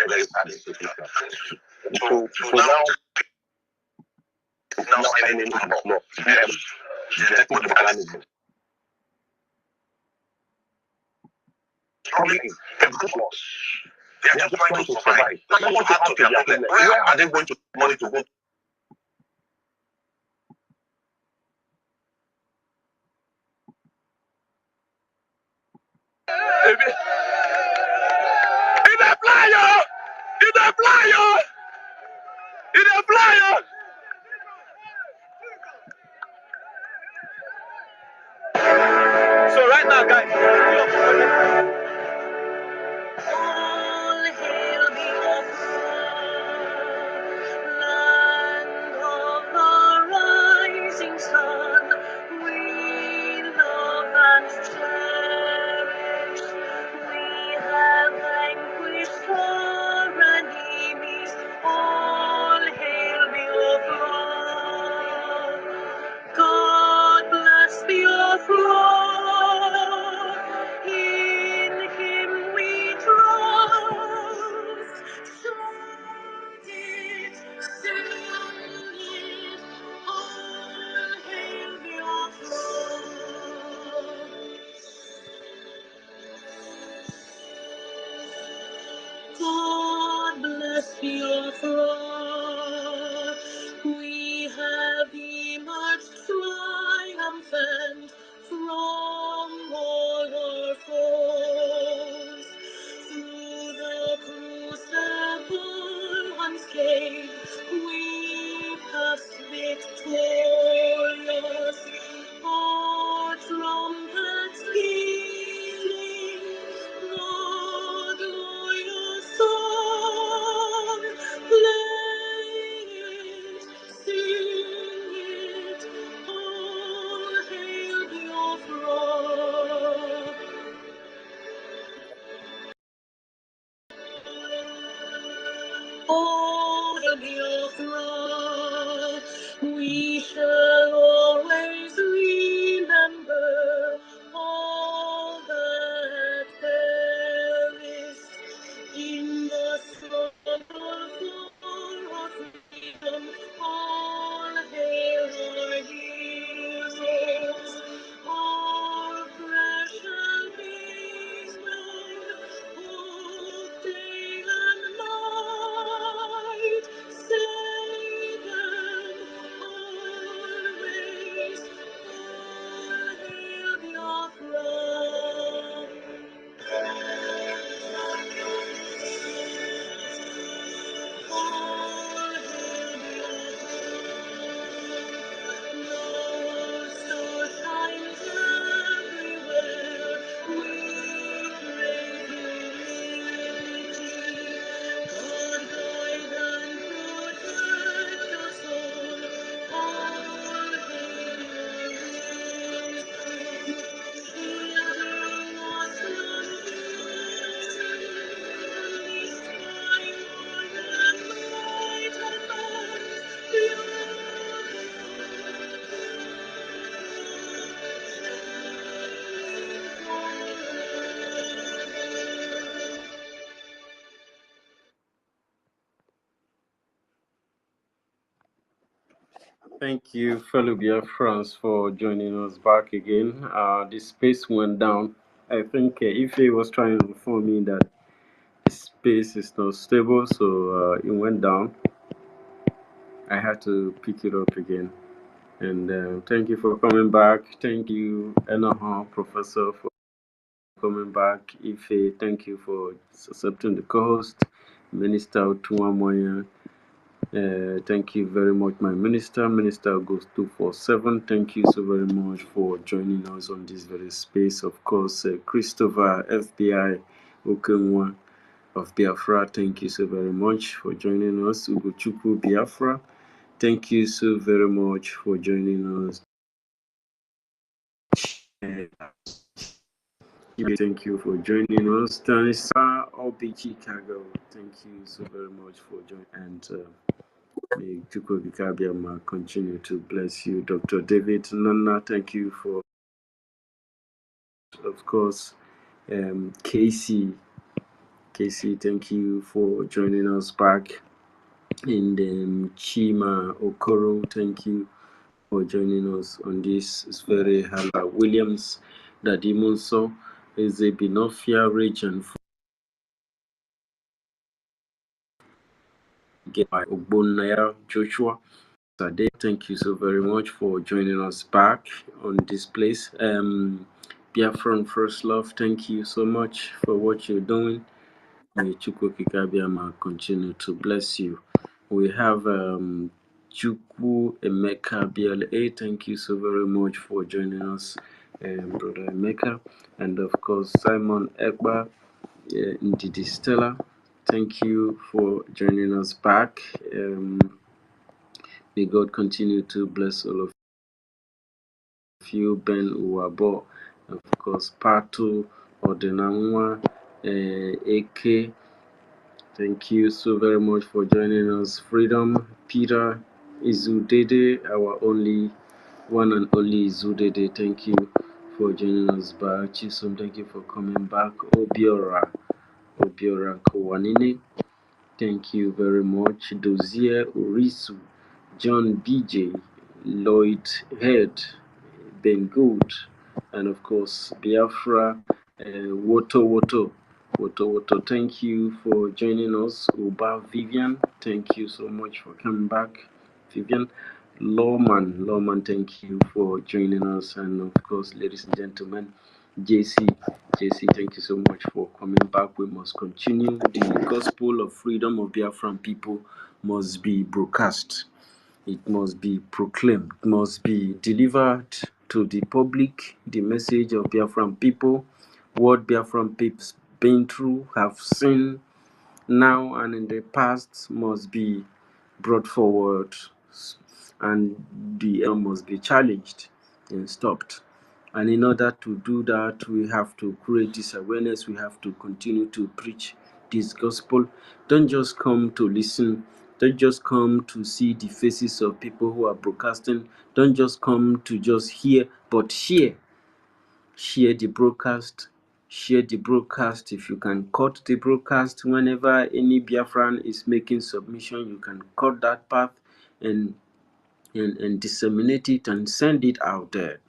very sad situation. So now spending more. Detecting the mechanism. Problem is loss. They are just trying to survive. Now you want to add to their problem. Where are they going to money to go? It's a flyer! It's a flyer! It's a flyer! Biafra, we have emerged triumphant from all our foes. Through the crucible unscathed, we passed victorious. Our trumpets pealing, the glorious song, play it, sing it, all hail Biafra. Oh, Biafra, we shall always remember all that perished in the struggle for our freedom. All hail our heroes, our precious men, who day and night save them always. All hail Biafra. Thank you, fellow Biafrans, for joining us back again. The space went down. I think Ife was trying to inform me that the space is not stable, so it went down. I had to pick it up again. And thank you for coming back. Thank you, Enoho, Professor, for coming back. Ife, thank you for accepting the co-host. Minister Otuamoya, thank you very much, my minister. Minister Goes 247. Thank you so very much for joining us on this very space. Of course, Christopher, FBI, Okenwa of Biafra, thank you so very much for joining us. Ugochukwu Biafra, thank you so very much for joining us. Thank you for joining us. Tanisa Obi Chicago, thank you so very much for joining. And may Chukwuka continue to bless you. Dr. David Nana, thank you for, of course, Casey, thank you for joining us back. And Chima Okoro, thank you for joining us on this. It's very Hala Williams, Dadimonso, Ezebinofia region. Get by Ogbonnaya Joshua. Sade, thank you so very much for joining us back on this place. Biafran First Love, thank you so much for what you're doing. May Chukwukika continue to bless you. We have Chukwu Emeka BLA, thank you so very much for joining us, Brother Emeka. And of course, Simon Ekba, Ndidi Stella, thank you for joining us back. May God continue to bless all of you. Ben Uwabo, of course, Patu Odenanwa, AK. Thank you so very much for joining us. Freedom, Peter Izudede, our only one and only Izudede. Thank you for joining us back. Chisom, thank you for coming back. Obiora Kowanine, thank you very much. Dozier Urisu, John BJ, Lloyd Head, Ben Good, and of course Biafra, Woto. Woto, thank you for joining us. Uba Vivian, thank you so much for coming back. Vivian, Lawman, thank you for joining us. And of course, ladies and gentlemen, JC, thank you so much for coming back. We must continue. The gospel of freedom of Biafran people must be broadcast. It must be proclaimed. It must be delivered to the public. The message of Biafran people, what Biafran people been through, have seen now and in the past, must be brought forward, and the aim must be challenged and stopped. And in order to do that, we have to create this awareness. We have to continue to preach this gospel. Don't just come to listen. Don't just come to see the faces of people who are broadcasting. Don't just come to just hear, but share. Share the broadcast. Share the broadcast. If you can cut the broadcast whenever any Biafran is making submission, you can cut that path and disseminate it and send it out there,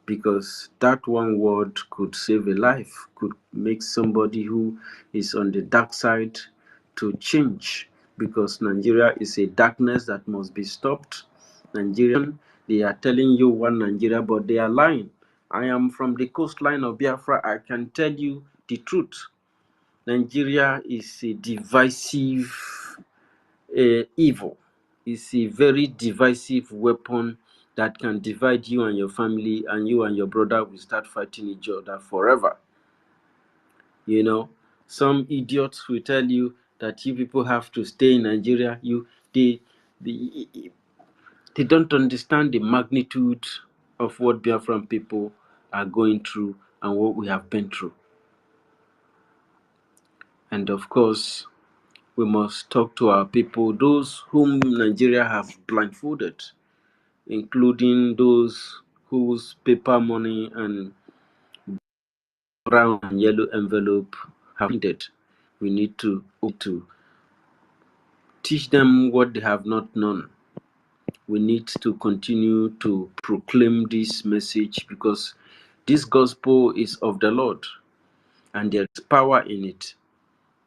because that one word could save a life, could make somebody who is on the dark side to change, because Nigeria is a darkness that must be stopped. Nigerian, they are telling you one Nigeria, but they are lying. I am from the coastline of Biafra. I can tell you the truth. Nigeria is a divisive evil. It's a very divisive weapon that can divide you and your family, and you and your brother will start fighting each other forever. You know, some idiots will tell you that you people have to stay in Nigeria. They, they don't understand the magnitude of what Biafran people are going through and what we have been through. And of course, we must talk to our people, those whom Nigeria have blindfolded, including those whose paper money and brown and yellow envelope have ended. We need to teach them what they have not known. We need to continue to proclaim this message, because this gospel is of the Lord and there is power in it.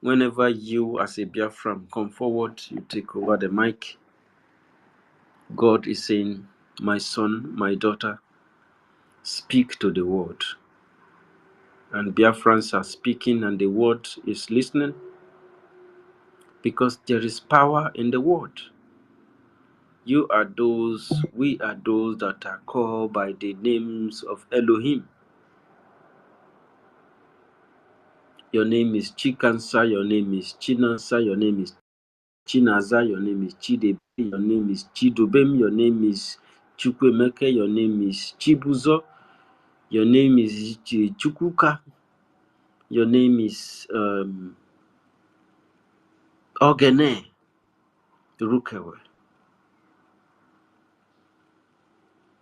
Whenever you as a Biafran come forward, you take over the mic. God is saying, my son, my daughter, speak to the word. And Biafrans are speaking and the word is listening, because there is power in the word. We are those that are called by the names of Elohim. Your name is Chikansa, your name is Chinansa, your name is Chinaza, your name is Chidebe, your name is Chidubem, your name is Chukwemeke, your name is Chibuzo, your name is Chukuka, your name is Ogene Rukewe.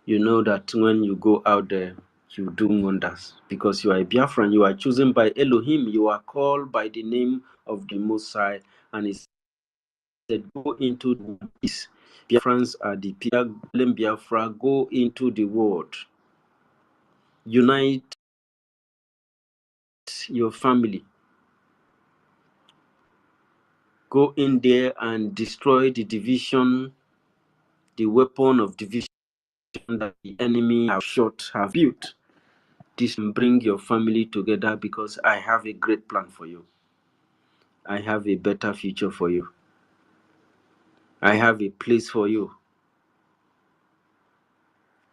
You know that when you go out there, you do wonders, because you are a Biafran. You are chosen by Elohim. You are called by the name of the Most High, and it said, "Go into the peace." Biafrans are the people. Biafra, go into the world. Unite your family. Go in there and destroy the division, the weapon of division that the enemy have built. This will bring your family together, because I have a great plan for you. I have a better future for you. I have a place for you.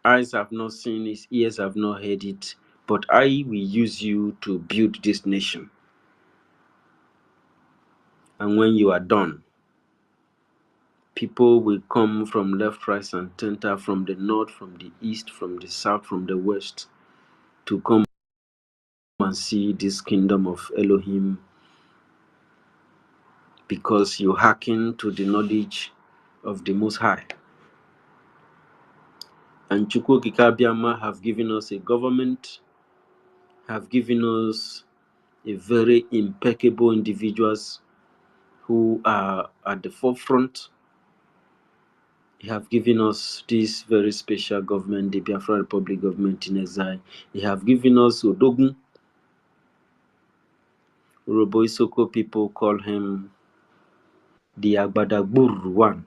Eyes have not seen it, ears have not heard it, but I will use you to build this nation. And when you are done, people will come from left, right, and center, from the north, from the east, from the south, from the west, to come and see this kingdom of Elohim, because you hearken to the knowledge of the Most High. And Chukwu Okike Abiama have given us a government, have given us a very impeccable individuals who are at the forefront. They have given us this very special government, the Biafra Republic government in exile. They have given us Odogun Urhobo-Isoko people call him the Agbadagbur one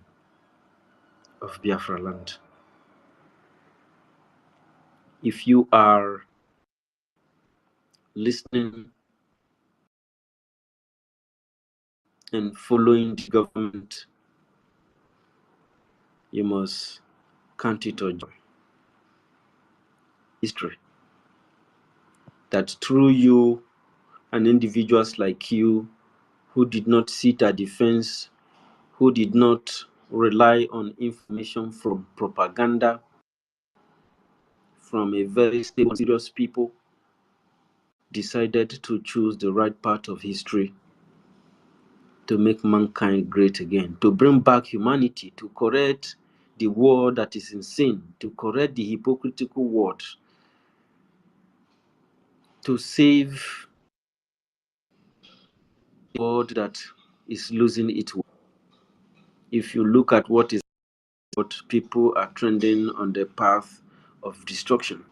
of Biafra land. If you are listening and following the government, you must count it a joy. History that through you and individuals like you who did not sit at the fence, who did not rely on information from propaganda, from a very stable, serious people, decided to choose the right path of history to make mankind great again, to bring back humanity, to correct the world that is insane, to correct the hypocritical world, to save a world that is losing its way. If you look at what people are trending on the path of destruction,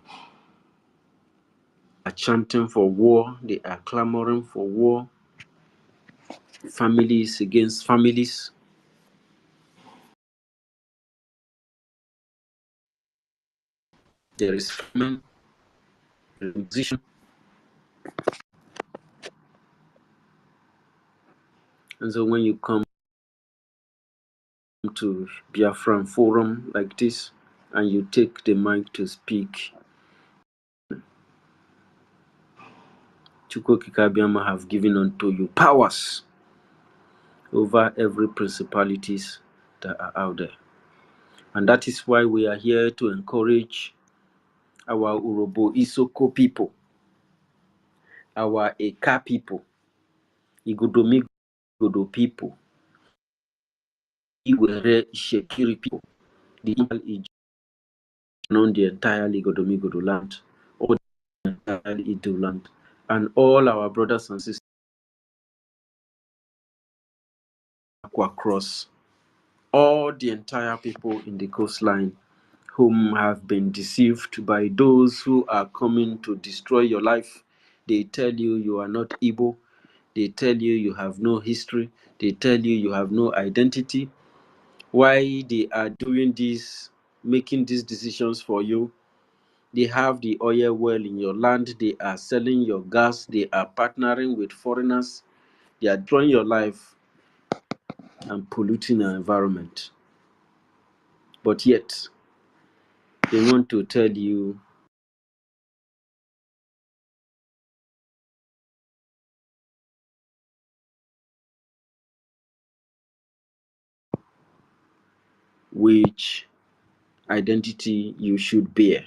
are chanting for war, they are clamoring for war, families against families. There is famine, position. And so when you come to Biafran forum like this and you take the mic to speak, Chukwu Okike Abiama have given unto you powers over every principalities that are out there. And that is why we are here to encourage our Urhobo-Isoko people, our Ika people, IgodoMigodo people, Iwere Shekiri people, the entire IgodoMigodo land, all the entire Ido land, and all our brothers and sisters across all the entire people in the coastline whom have been deceived by those who are coming to destroy your life. They tell you you are not Igbo. They tell you you have no history. They tell you you have no identity. Why they are doing this, making these decisions for you? They have the oil well in your land. They are selling your gas. They are partnering with foreigners. They are destroying your life and polluting our environment. But yet, they want to tell you which identity you should bear.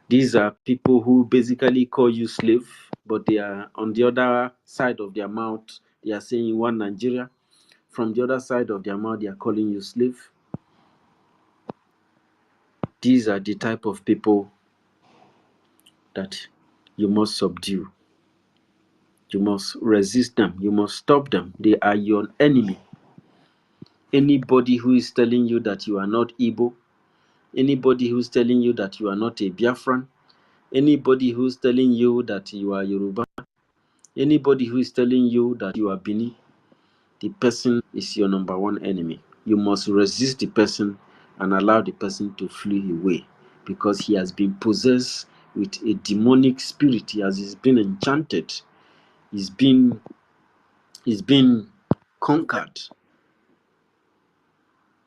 These are people who basically call you slave, but they are on the other side of their mouth. They are saying one Nigeria. From the other side of their mouth, they are calling you slave. These are the type of people that you must subdue. You must resist them. You must stop them. They are your enemy. Anybody who is telling you that you are not Igbo, anybody who is telling you that you are not a Biafran, anybody who is telling you that you are Yoruba, anybody who is telling you that you are Bini, the person is your number one enemy. You must resist the person and allow the person to flee away because he has been possessed with a demonic spirit. He has been enchanted. He's been conquered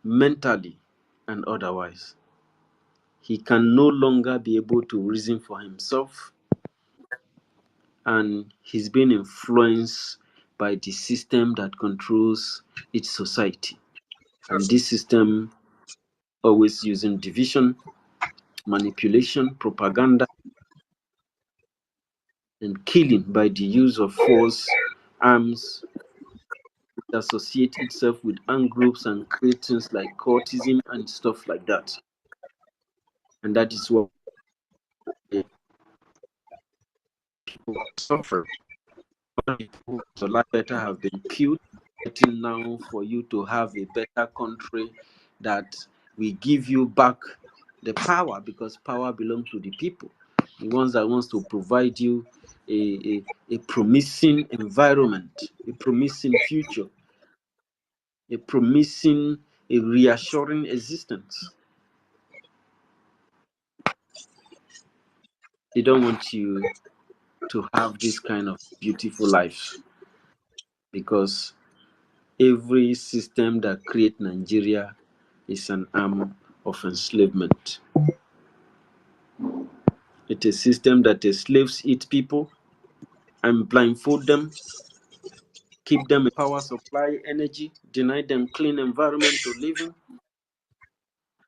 mentally and otherwise. He can no longer be able to reason for himself, and he's been influenced by the system that controls its society. And this system always using division, manipulation, propaganda, and killing by the use of force, arms, which associate itself with armed groups and create things like cultism and stuff like that. And that is what people suffer. People whose life better have been killed, waiting now for you to have a better country that will give you back the power, because power belongs to the people. the ones that wants to provide you a promising environment, a promising future, a promising, a reassuring existence. They don't want you to have this kind of beautiful life, because every system that creates Nigeria is an arm of enslavement. It's a system that enslaves its people and blindfold them, keep them in power supply energy, deny them clean environment to live in,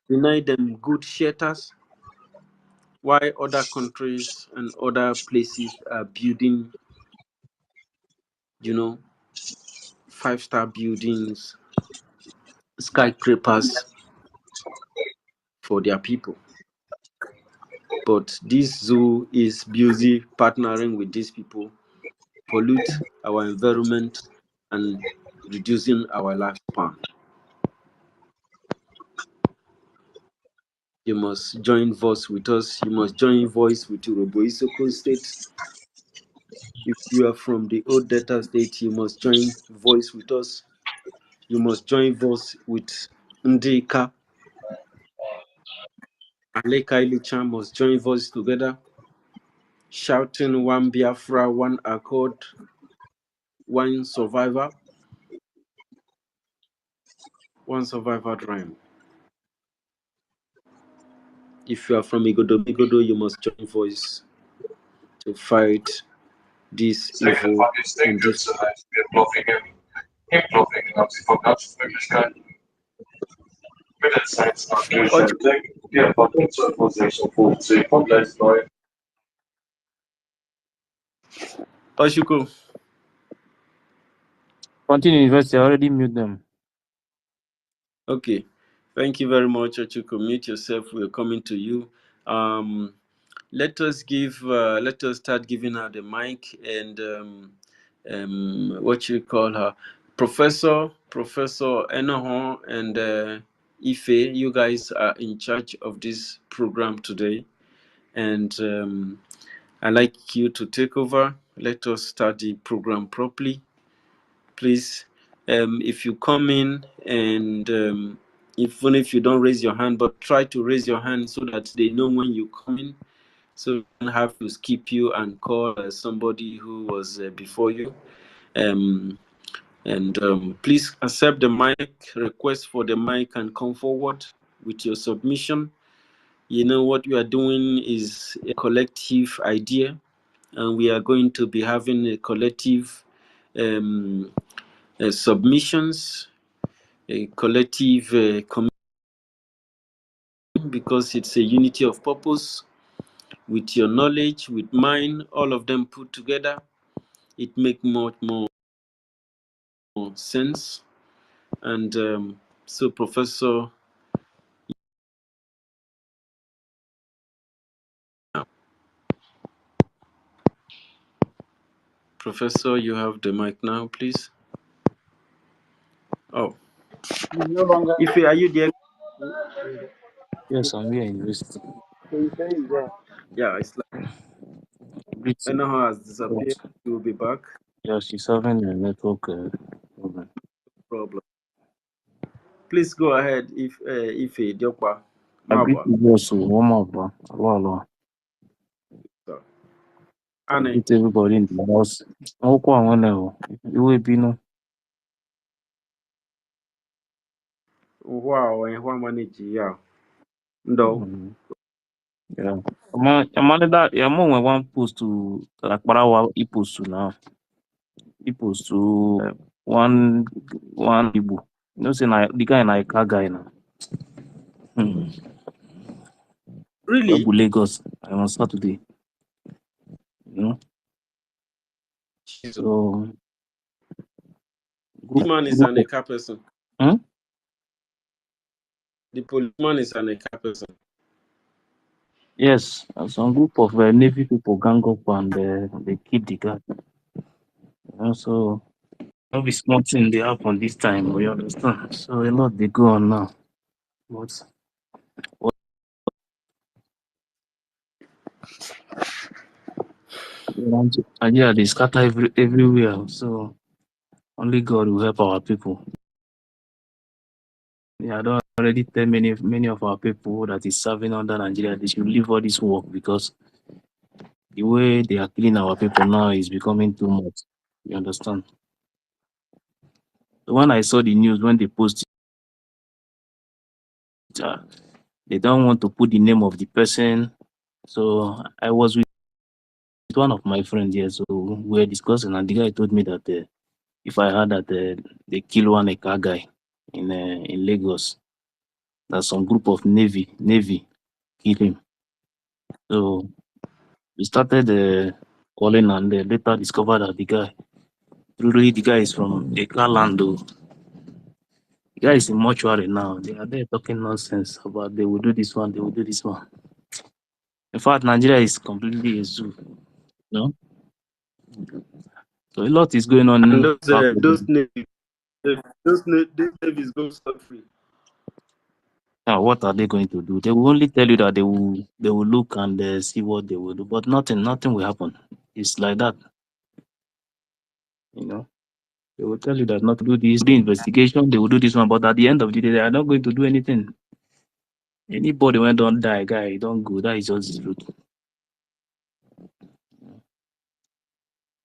deny them good shelters, while other countries and other places are building, 5-star buildings, skyscrapers for their people. But this zoo is busy partnering with these people, pollute our environment and reducing our lifespan. You must join voice with us. You must join voice with Urhobo-Isoko State. If you are from the old Delta State, you must join voice with us. You must join voice with Ndika. Aleka Ilichan must join voice together, shouting one Biafra, one accord, one survivor dream. If you are from IgodoMigodo, you must join voice to fight this evil and this. Oshuko. Continue, University. I already mute them. Okay. Thank you very much, Ochuko. Mute yourself. We're coming to you. Let us start giving her the mic, and what you call her, Professor Enoho and Ife. You guys are in charge of this program today, and I'd like you to take over. Let us start the program properly, please. If you come in, and even if you don't raise your hand, but try to raise your hand so that they know when you come in, so you don't have to skip you and call somebody who was before you. Please accept the mic, request for the mic, and come forward with your submission. You know what we are doing is a collective idea, and we are going to be having a collective submissions, a collective because it's a unity of purpose. With your knowledge, with mine, all of them put together, it makes much more sense. And so, Professor, you have the mic now, please. Oh, No longer. Ife, are you there? Yes, I'm here in University. So you say he's there. Yeah, it's like Enoho has disappeared. He will be back. Yeah, she's having a network problem. Please go ahead, Ife Diokpa. I greet you also. One more, hello. I greet everybody in the house. You will be no. Wow, and one manage, yeah. No. Yeah. I'm that. Yeah, I'm on one post to like Parawa. He post to now. He post to one Ibu. You know, say the guy na car guy now. Really? Lagos. I on Saturday. You know. So. Policeman is an car person. Hmm? The policeman is an car person. Yes, some group of Navy people gang up and they keep the guy. So, no be small thing they happen this time, we understand. So, a lot they go on now. What? Nigeria, they scatter everywhere. So only God will help our people. Yeah, I don't already tell many of our people that is serving under Nigeria, they should leave all this work because the way they are killing our people now is becoming too much. You understand? So when I saw the news, when they posted, they don't want to put the name of the person. So I was with one of my friends here, so we were discussing, and the guy told me that if I heard that they kill one Eka guy in Lagos, that some group of Navy kill him. So we started calling, and later discovered that the guy is from Eka land. The guy is in mortuary now. They are there talking nonsense about they will do this one, they will do this one. In fact, Nigeria is completely a zoo. No? So a lot is going on. And those navies go scot free. Now, what are they going to do? They will only tell you that they will look and see what they will do, but nothing will happen. It's like that. You know, they will tell you that not to do this, the investigation, they will do this one, but at the end of the day, they are not going to do anything. Anybody when don't die, guy, don't go. That is just the truth.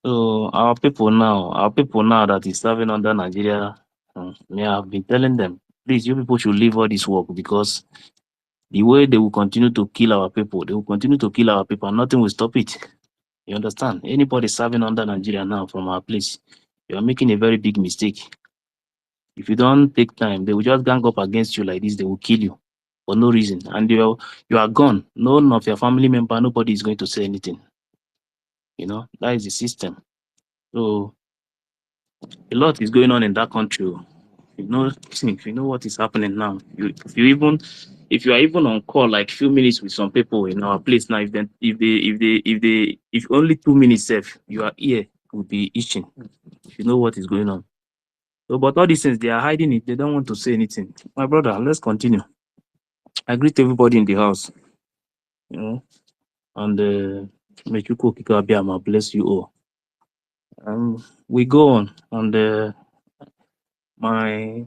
So our people now that is serving under Nigeria, me, I've been telling them, please, you people should leave all this work because the way they will continue to kill our people, and nothing will stop it. You understand? Anybody serving under Nigeria now from our place, you are making a very big mistake. If you don't take time, they will just gang up against you like this. They will kill you for no reason, and you are gone. None of your family member, nobody is going to say anything. You know, that is the system. So a lot is going on in that country. You know, if you know what is happening now, if you are even on call like few minutes with some people in our place now, if only 2 minutes safe, your ear will be itching. If you know what is going on. So, but all these things they are hiding it. They don't want to say anything. My brother, let's continue. I greet everybody in the house. You know, and may Chukwu Okike Abiyama bless you all. We go on, and my.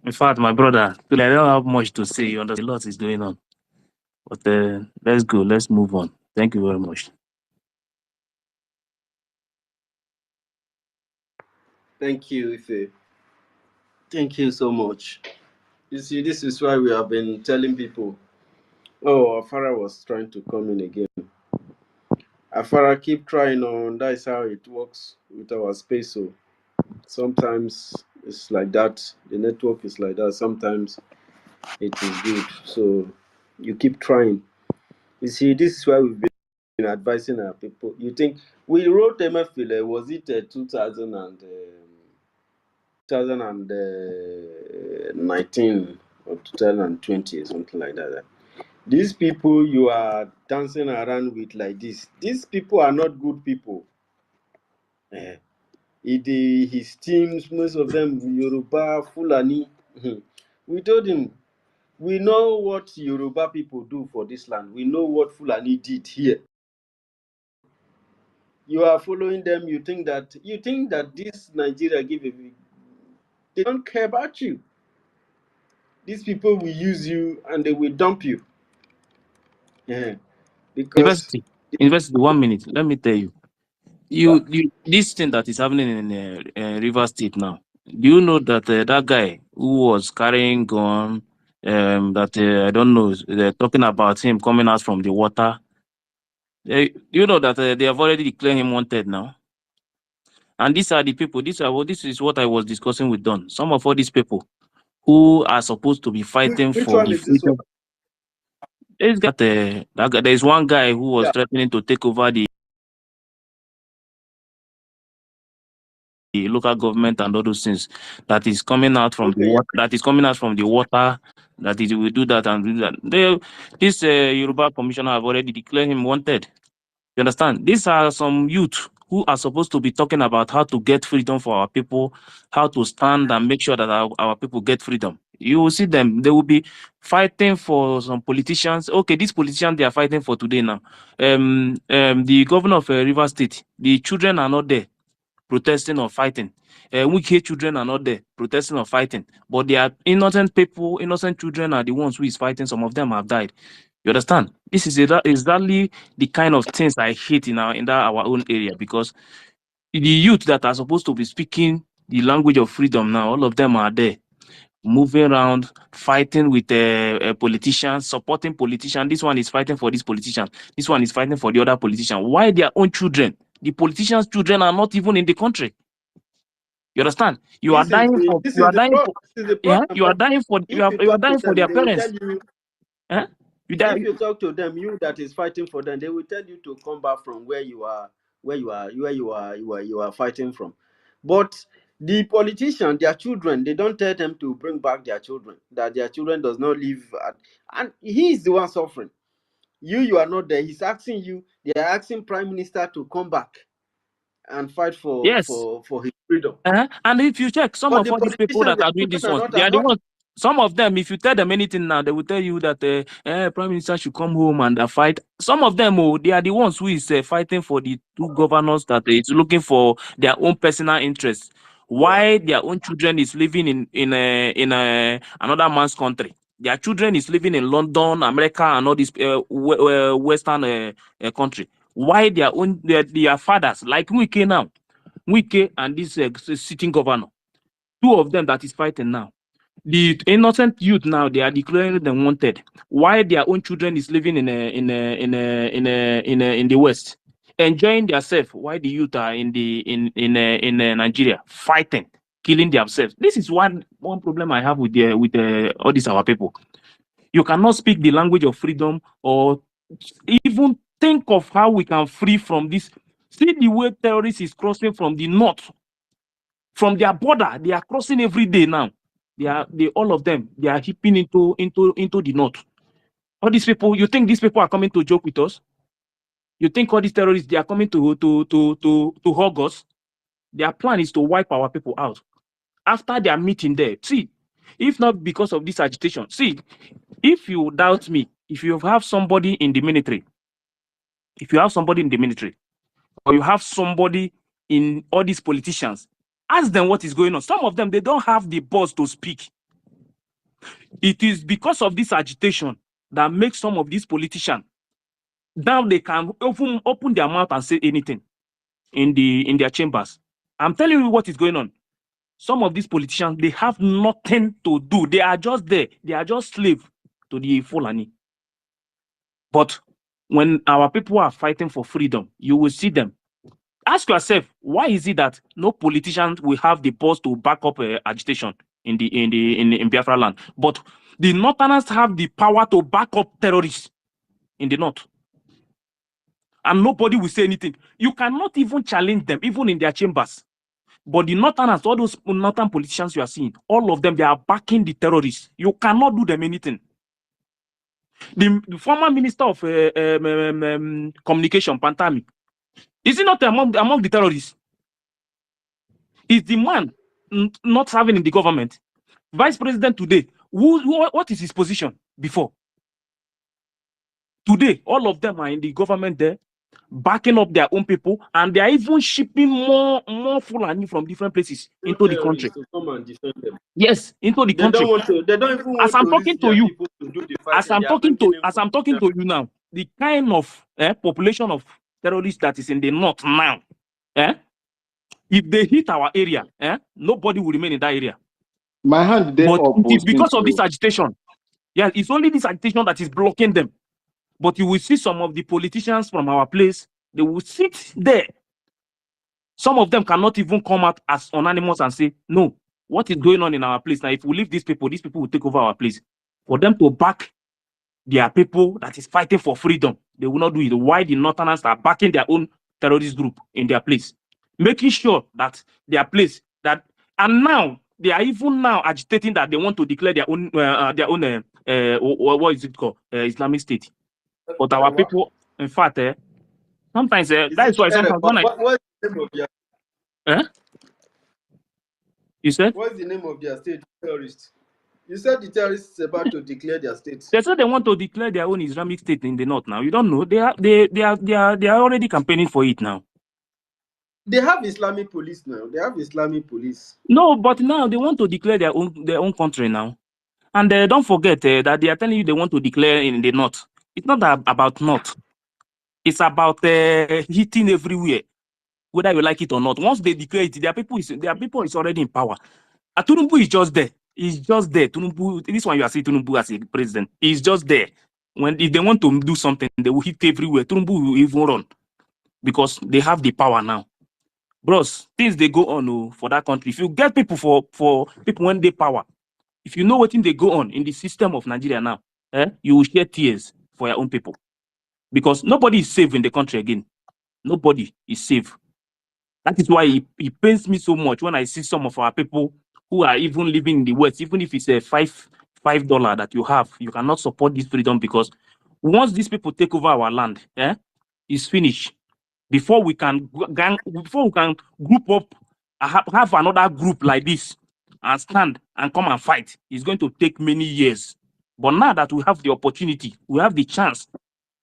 In fact, my brother, I don't have much to say. You understand? A lot is going on. But let's go. Let's move on. Thank you very much. Thank you, Ife. Thank you so much. You see, this is why we have been telling people, oh, Afara was trying to come in again. Afara, keep trying on. That is how it works with our space. So sometimes it's like that. The network is like that. Sometimes it is good. So you keep trying. You see, this is why we've been advising our people. You think we wrote MFL, was it 2019 or 2020 or something like that? These people you are dancing around with like this, these people are not good people. His teams, most of them Yoruba, Fulani. We told him, we know what Yoruba people do for this land. We know what Fulani did here. You are following them. You think that this Nigeria they don't care about you. These people will use you and they will dump you. Yeah. Because University, 1 minute. Let me tell you. This thing that is happening in River State now. Do you know that that guy who was carrying gun, that I don't know, they're talking about him coming out from the water. Do you know that they have already declared him wanted now? And these are the people. This is what I was discussing with Don. Some of all these people who are supposed to be fighting which for one the is this one? freedom. There's one guy who was threatening to take over the local government and all those things. That is coming out from the water. That is coming out from the water. That is will do that and do that. This Yoruba commissioner have already declared him wanted. You understand? These are some youth who are supposed to be talking about how to get freedom for our people, how to stand and make sure that our people get freedom. You will see them. They will be fighting for some politicians. Okay, these politicians they are fighting for today now. The governor of Rivers State, the children are not there protesting or fighting. Wike children are not there protesting or fighting, but they are innocent people. Innocent children are the ones who is fighting. Some of them have died. You understand? This is exactly the kind of things I hate in our own area, because the youth that are supposed to be speaking the language of freedom now, all of them are there, moving around, fighting with politicians, supporting politicians. This one is fighting for this politician. This one is fighting for the other politician. Why their own children? The politicians' children are not even in the country. You understand? You are dying for. You are dying for. Yeah. You are dying for. You are dying for their parents. Eh? If you talk to them, you that is fighting for them, they will tell you to come back from where you are fighting from. But the politicians, their children, they don't tell them to bring back their children, that their children does not live and he is the one suffering. You are not there. He's asking you, they are asking Prime Minister to come back and fight for his freedom. And if you check some of all these people that are doing this ones, they are the ones. Some of them, if you tell them anything now, they will tell you that Prime Minister should come home and fight. Some of them, they are the ones who is fighting for the two governors that is looking for their own personal interests. Why their own children is living in another man's country? Their children is living in London, America, and all this Western country. Why their fathers, like Wike now, Wike and this sitting governor, two of them that is fighting now. The innocent youth now, they are declaring them wanted. Why their own children is living in the West, enjoying themselves? Why the youth are in Nigeria fighting, killing themselves? This is one problem I have with all these our people. You cannot speak the language of freedom or even think of how we can free from this. See the way terrorists is crossing from the north. From their border, they are crossing every day now. All of them, they are heaping into the north. All these people, you think these people are coming to joke with us? You think all these terrorists, they are coming to hug us? Their plan is to wipe our people out. After their meeting there, see, if not because of this agitation, see, if you doubt me, if you have somebody in the military, or you have somebody in all these politicians, ask them what is going on. Some of them, they don't have the balls to speak. It is because of this agitation that makes some of these politicians, now they can open their mouth and say anything in their chambers. I'm telling you what is going on. Some of these politicians, they have nothing to do. They are just there. They are just slaves to the Fulani. But when our people are fighting for freedom, you will see them. Ask yourself, why is it that no politician will have the balls to back up agitation in Biafra land, but the Northerners have the power to back up terrorists in the north, and nobody will say anything? You cannot even challenge them, even in their chambers. But the Northerners, all those Northern politicians you are seeing, all of them, they are backing the terrorists. You cannot do them anything. The former minister of communication, Pantami, is he not among the terrorists? Is the man not serving in the government? Vice president today, what is his position before? Today, all of them are in the government there, backing up their own people, and they are even shipping more Fulani from different places into the country. To come and defend them. Yes, into the country. They don't even want as I'm talking to you, to do the as I'm talking to you now, the kind of population of terrorists that is in the north now, if they hit our area, nobody will remain in that area. My hand but it is because of this agitation. Yeah, it's only this agitation that is blocking them. But you will see some of the politicians from our place, they will sit there. Some of them cannot even come out as anonymous and say, no, what is going on in our place? Now, if we leave these people will take over our place. For them to back their people that is fighting for freedom, they will not do it. Why the Northerners are backing their own terrorist group in their place? Making sure that their place, and now, they are even now agitating that they want to declare their own what is it called? Islamic State. But our people, in fact, sometimes that is why sometimes when what's the name of their You said? What's the name of their state terrorists? You said the terrorists is about to declare their state. They said they want to declare their own Islamic state in the north now. You don't know. They are already campaigning for it now. They have Islamic police now. They have Islamic police. No, but now they want to declare their own country now. And don't forget that they are telling you they want to declare in the north. It's not about north. It's about hitting everywhere, whether you like it or not. Once they declare it, their people is already in power. Tinubu is just there. He's just there. Tinubu, this one you are seeing Tinubu as a president. He's just there. If they want to do something, they will hit everywhere. Tinubu will even run because they have the power now. Bros, things they go on for that country. If you get people for people when they power, if you know what thing they go on in the system of Nigeria now, you will shed tears for your own people. Because nobody is safe in the country again. Nobody is safe. That is why it pains me so much when I see some of our people who are even living in the West, even if it's a $5 that you have, you cannot support this freedom because once these people take over our land, it's finished. Before we can group up, have another group like this and stand and come and fight, it's going to take many years. But now that we have the opportunity, we have the chance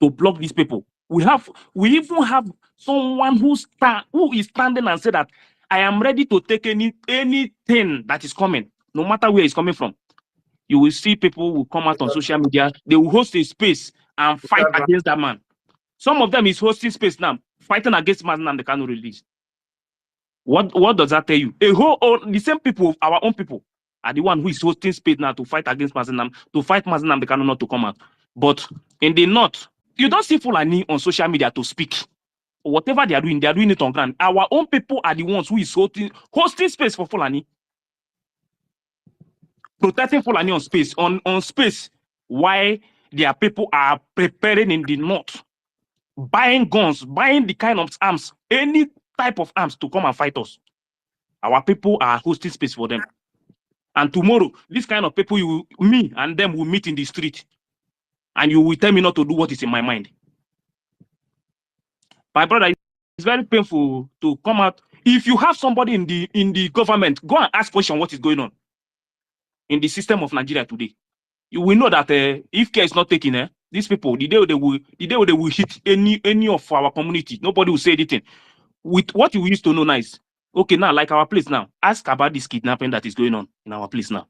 to block these people. We even have someone who is standing and say that I am ready to take anything that is coming, no matter where it's coming from. You will see people will come out on social media, they will host a space and fight against that man. Some of them is hosting space now, fighting against man and they cannot release. What does that tell you? The same people, our own people, are the one who is hosting space now to fight against Mazinam, to fight Mazinam, they cannot not to come out. But in the north, you don't see Fulani on social media to speak. Whatever they are doing it on ground. Our own people are the ones who is hosting space for Fulani. Protecting Fulani on space. Why their people are preparing in the north, buying guns, buying the kind of arms, any type of arms to come and fight us. Our people are hosting space for them. And tomorrow, this kind of people, me and them will meet in the street. And you will tell me not to do what is in my mind. My brother, it's very painful to come out. If you have somebody in the government, go and ask question what is going on in the system of Nigeria today. You will know that if care is not taken, these people, the day they will hit any of our community, nobody will say anything. With what you used to know now is, okay, now like our place now, ask about this kidnapping that is going on in our place now.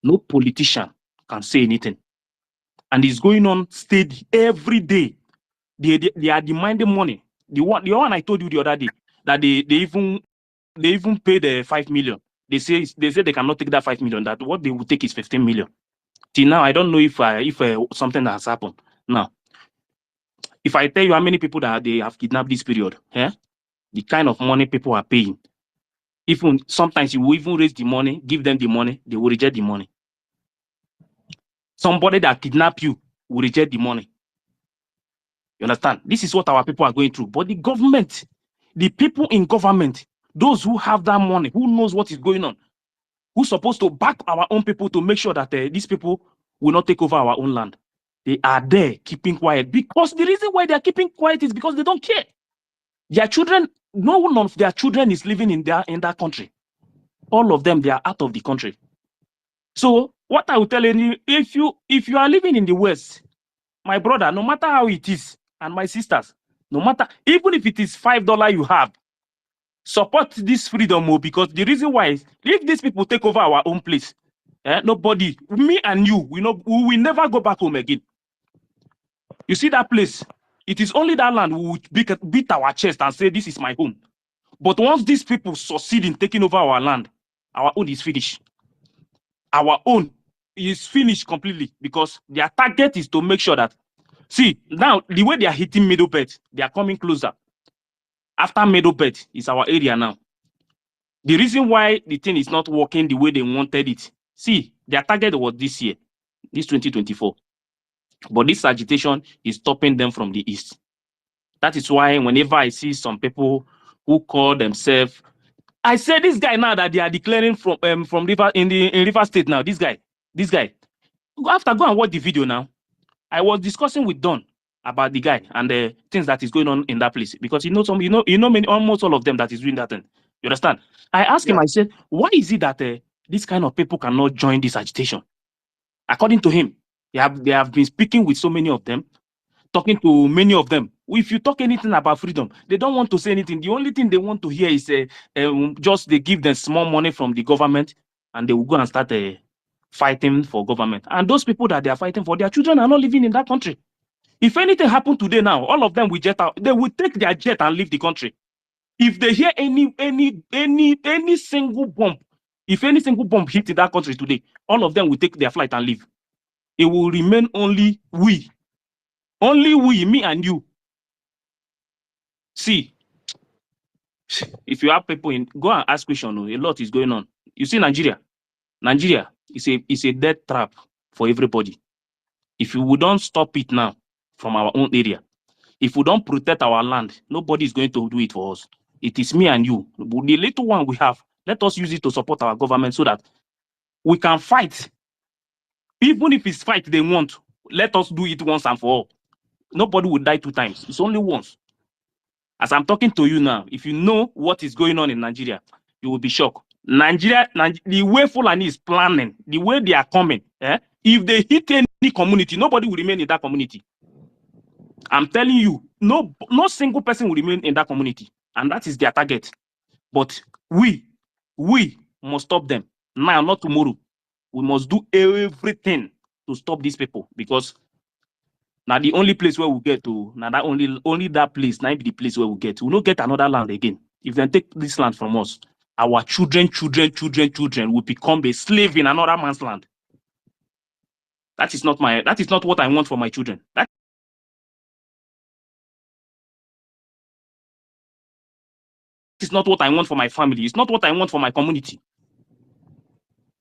No politician can say anything. And it's going on steady every day. They are demanding money. The one I told you the other day, that they even paid the 5 million. They say they cannot take that 5 million. That what they will take is 15 million. Till now, I don't know if something has happened. Now, if I tell you how many people that they have kidnapped this period, the kind of money people are paying, even sometimes you will even raise the money, give them the money, they will reject the money. Somebody that kidnap you will reject the money. You understand? This is what our people are going through. But the government, the people in government, those who have that money, who knows what is going on, who's supposed to back our own people to make sure that these people will not take over our own land, they are there keeping quiet. Because the reason why they are keeping quiet is because they don't care. Their children, none of their children is living in that country. All of them, they are out of the country. So what I will tell you, if you are living in the West, my brother, no matter how it is, and my sisters, no matter, even if it is $5 you have, support this freedom, because the reason why is, if these people take over our own place, nobody, me and you, we will never go back home again. You see that place? It is only that land we will beat our chest and say, this is my home. But once these people succeed in taking over our land, our own is finished. Our own is finished completely, because their target is to make sure that, see, now the way they are hitting Middle Belt, they are coming closer. After Middle Belt is our area now. The reason why the thing is not working the way they wanted it, see, their target was this year, this 2024. But this agitation is stopping them from the east. That is why whenever I see some people who call themselves, I say this guy now that they are declaring from River in River State now. This guy. After go and watch the video now, I was discussing with Don about the guy and the things that is going on in that place, because almost all of them that is doing that thing. You understand? I asked him, I said, why is it that these kind of people cannot join this agitation? According to him, they have been speaking with so many of them, talking to many of them. If you talk anything about freedom, they don't want to say anything. The only thing they want to hear is just they give them small money from the government, and they will go and start fighting for government. And those people that they are fighting for, their children are not living in that country. If anything happened today now, all of them will jet out. They will take their jet and leave the country. If they hear any single bomb, if any single bomb hit in that country today, all of them will take their flight and leave. It will remain only we, me and you. See, if you have people in, go and ask question. A lot is going on. You see, Nigeria is a death trap for everybody. If we don't stop it now from our own area, if we don't protect our land, nobody is going to do it for us. It is me and you. The little one we have, let us use it to support our government so that we can fight. Even if it's fight they want, let us do it once and for all. Nobody will die 2 times. It's only once. As I'm talking to you now, if you know what is going on in Nigeria, you will be shocked. Nigeria, the way Fulani is planning, the way they are coming, if they hit any community, nobody will remain in that community. I'm telling you, no single person will remain in that community, and that is their target. But we must stop them now, not tomorrow. We must do everything to stop these people, because now the only place where we get to, now that only that place, now be the place where we get. We don't get another land again. If they take this land from us, our children will become a slave in another man's land. That is not what I want for my children. That is not what I want for my family. It's not what I want for my community.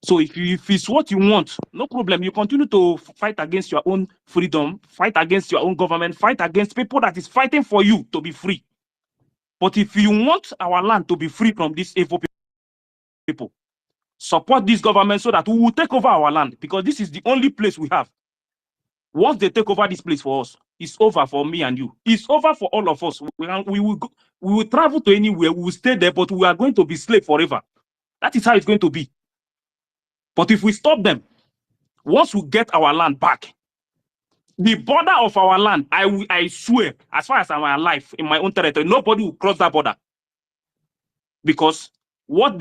So if it's what you want, no problem. You continue to fight against your own freedom, fight against your own government, fight against people that is fighting for you to be free. But if you want our land to be free from these evil people, support this government so that we will take over our land, because this is the only place we have. Once they take over this place for us, it's over for me and you. It's over for all of us. We will travel to anywhere. We will stay there, but we are going to be slaves forever. That is how it's going to be. But if we stop them, once we get our land back, the border of our land, I swear, as far as I'm alive in my own territory, nobody will cross that border. Because what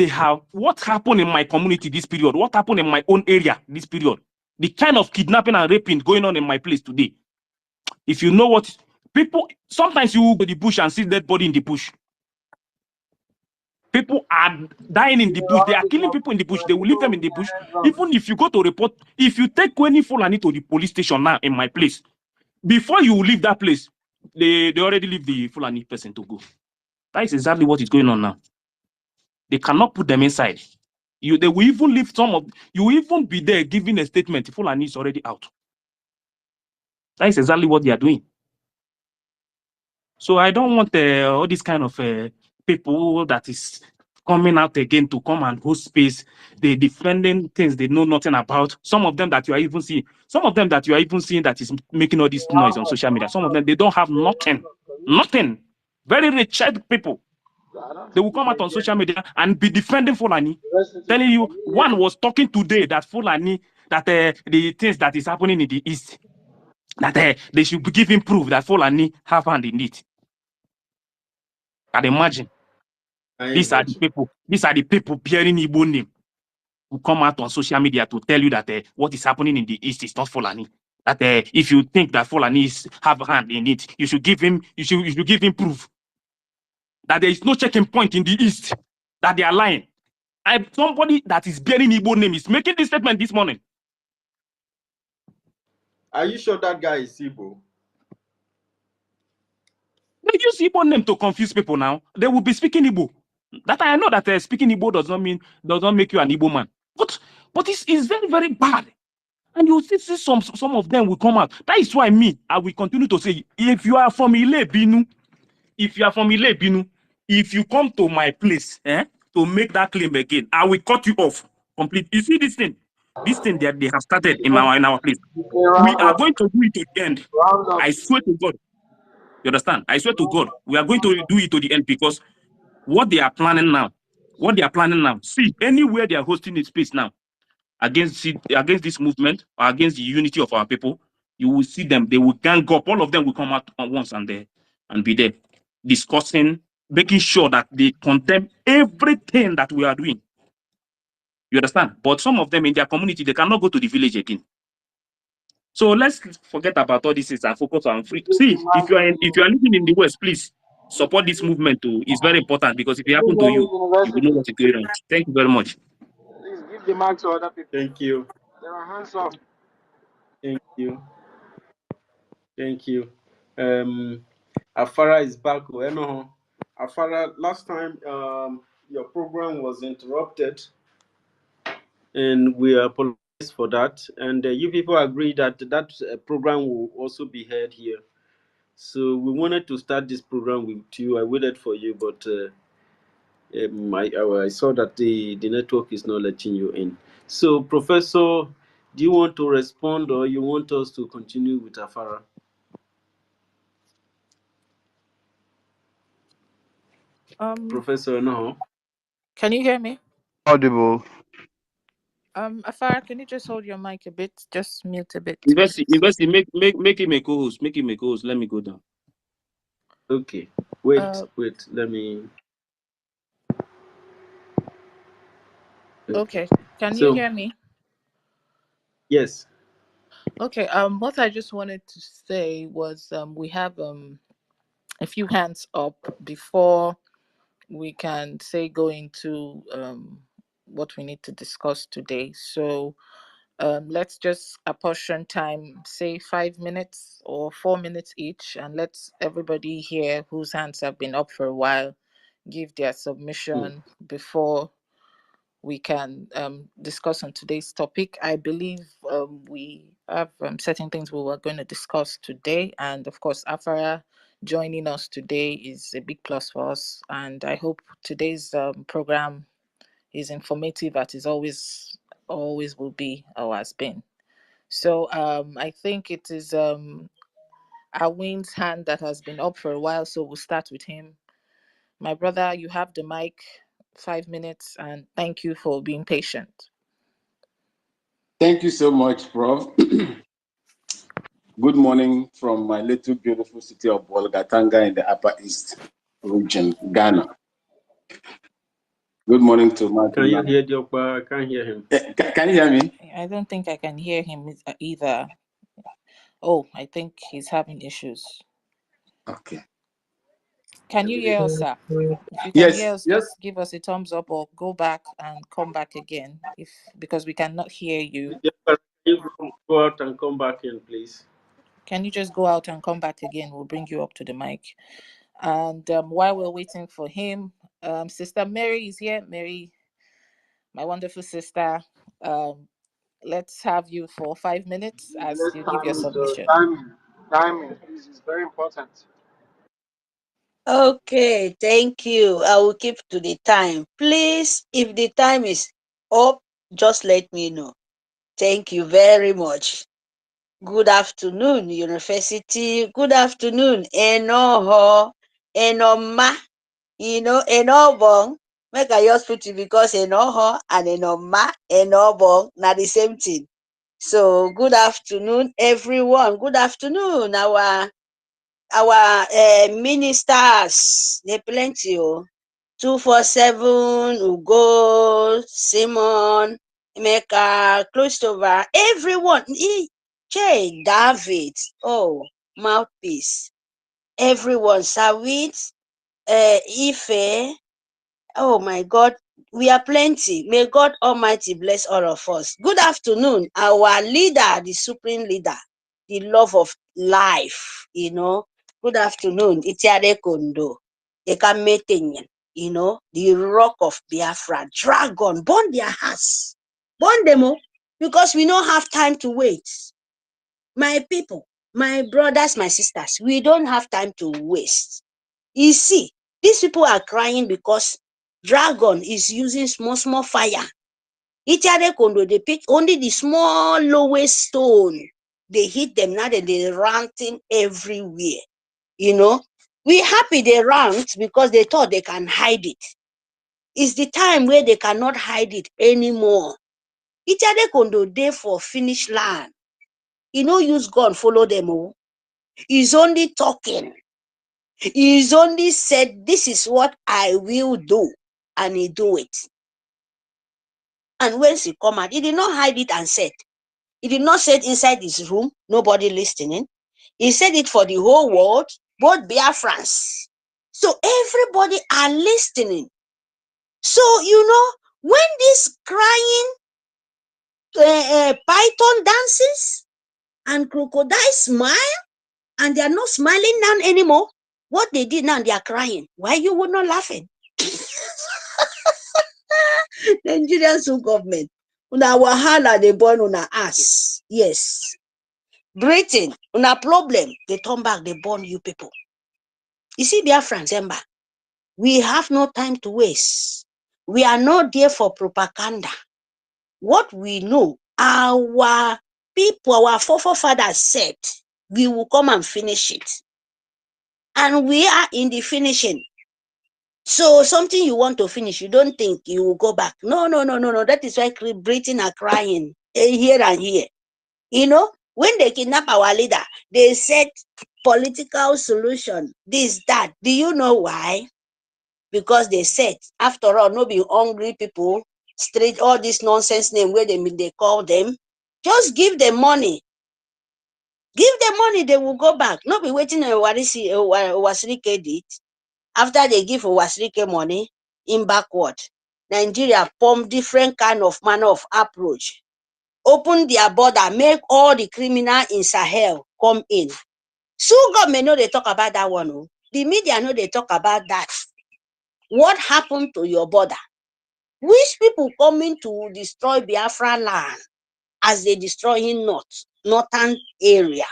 happened in my community this period, what happened in my own area this period, the kind of kidnapping and raping going on in my place today. If you know what people, sometimes you will go to the bush and see dead body in the bush. People are dying in the bush. They are killing people in the bush. They will leave them in the bush. Even if you go to report, if you take any Fulani to the police station now in my place, before you leave that place, they already leave the Fulani person to go. That is exactly what is going on now. They cannot put them inside. They will even leave you will even be there giving a statement. Fulani is already out. That is exactly what they are doing. So I don't want all these kind of people that is coming out again to come and host space. They defending things they know nothing about. Some of them that you are even seeing that is making all this noise on social media. Some of them, they don't have nothing. Very rich people. They will come out on social media and be defending Fulani, telling you one was talking today that Fulani, that the things that is happening in the East, that they should be giving proof that Fulani have hand in it. Can imagine. These are the people bearing Igbo name who come out on social media to tell you that what is happening in the East is not Fulani. That if you think that Fulani have a hand in it, you should give him proof that there is no checking point in the East, that they are lying. Somebody that is bearing Igbo name is making this statement this morning. Are you sure that guy is Igbo? They use Igbo name to confuse people now. They will be speaking Igbo. That I know that speaking Igbo does not make you an Igbo man. But it's very, very bad. And you see some of them will come out. That is why I will continue to say, if you are from Ile Binu, if you come to my place to make that claim again, I will cut you off completely. You see this thing that they have started in our place. We are going to do it to the end. I swear to God. You understand? I swear to God, we are going to do it to the end, because what they are planning now, see, anywhere they are hosting a space now, against this movement or against the unity of our people, you will see them. They will gang up. All of them will come out at once and be there discussing, making sure that they condemn everything that we are doing. You understand? But some of them in their community, they cannot go to the village again. So let's forget about all this and focus on free. See, if you are living in the West, please support this movement too. It's very important because if it happens to you, you will know what is going on. Thank you very much. Please give the mic to other people. Thank you. There are hands up. Thank you. Thank you. Afara is back. No, Afara, last time your program was interrupted, and we apologize for that. And you people agree that program will also be heard here. So we wanted to start this program with you. I waited for you, but I saw that the network is not letting you in. So, Professor, do you want to respond or you want us to continue with Afara? Professor, no. Can you hear me? Audible. Afara, can you just hold your mic a bit? Just mute a bit. Investi, make him a co-host. Make him a co-host. Let me go down. Okay. Wait. Let me. Okay. Can you hear me? Yes. Okay. What I just wanted to say was we have a few hands up before we can say go into what we need to discuss today. So let's just apportion time, say 5 minutes or 4 minutes each, and let's everybody here whose hands have been up for a while give their submission before we can discuss on today's topic. I believe we have certain things we were going to discuss today, and of course, Afara joining us today is a big plus for us. And I hope today's program is informative, as it always will be or has been. So I think it is Awin's hand that has been up for a while, so we'll start with him. My brother, you have the mic, 5 minutes, and thank you for being patient. Thank you so much, Prof. Good morning from my little beautiful city of Bolgatanga in the Upper East region, Ghana. Good morning to Martin. Can you hear Diokpa? I can't hear him. Can you hear me? I don't think I can hear him either. Oh, I think he's having issues. Okay. Can you hear us, sir? If you can hear us, just give us a thumbs up or go back and come back again, because we cannot hear you. Can you go out and come back in, please? Can you just go out and come back again? We'll bring you up to the mic. And while we're waiting for him, Sister Mary is here. Mary, my wonderful sister, let's have you for 5 minutes as you give your submission. Timing, please, is very important. Okay, thank you. I will keep to the time. Please, if the time is up, just let me know. Thank you very much. Good afternoon, University. Good afternoon, Enoho, Enoma. Enobong. Make I just put it because Enoho and Enoma, Enobong, not the same thing. So, good afternoon, everyone. Good afternoon, our ministers. They plenty. 247, Ugo, Simon, Emeka, Christopher, everyone. Jay, David, mouthpiece. Everyone, Sawit, Ife. Oh my God, we are plenty. May God Almighty bless all of us. Good afternoon, our leader, the supreme leader, the love of life, Good afternoon, Itiade Kondo, Ekametenyen, the rock of Biafra, dragon, burn their hearts, burn them all, because we don't have time to wait. My people, my brothers, my sisters, we don't have time to waste. You see, these people are crying because dragon is using small fire. Itiade Kondo, they pick only the small lowest stone. They hit them now, and they're ranting everywhere. We happy they rant because they thought they can hide it. It's the time where they cannot hide it anymore. Itiade kondo dey for finish land. He no use gun follow them. Oh. He's only talking. He's only said, this is what I will do. And he do it. And when he come out, he did not hide it and said. He did not say it inside his room, nobody listening. He said it for the whole world, both Biafrans. So everybody are listening. So, when this crying python dances and crocodile smile, and they are not smiling now anymore, what they did now, they are crying. Why you were not laughing? Nigerian government, una wahala they born una ass. Yes. Britain, una problem, they turn back, they born you people. You see, Biafrans, remember, we have no time to waste. We are not there for propaganda. What we know, our people, our forefathers said, we will come and finish it. And we are in the finishing. So something you want to finish, you don't think you will go back. No. That is why Britain are crying here and here. When they kidnap our leader, they said political solution, this, that. Do you know why? Because they said, after all, no be hungry people, straight, all this nonsense name where they call them, just give them money. Give them money, they will go back. Not be waiting on Wasrike did. After they give Wasrike money, in backward. Nigeria form different kind of manner of approach. Open their border, make all the criminal in Sahel come in. So government know they talk about that one. Oh. The media know they talk about that. What happened to your border? Which people coming to destroy Biafra land as they destroying northern area,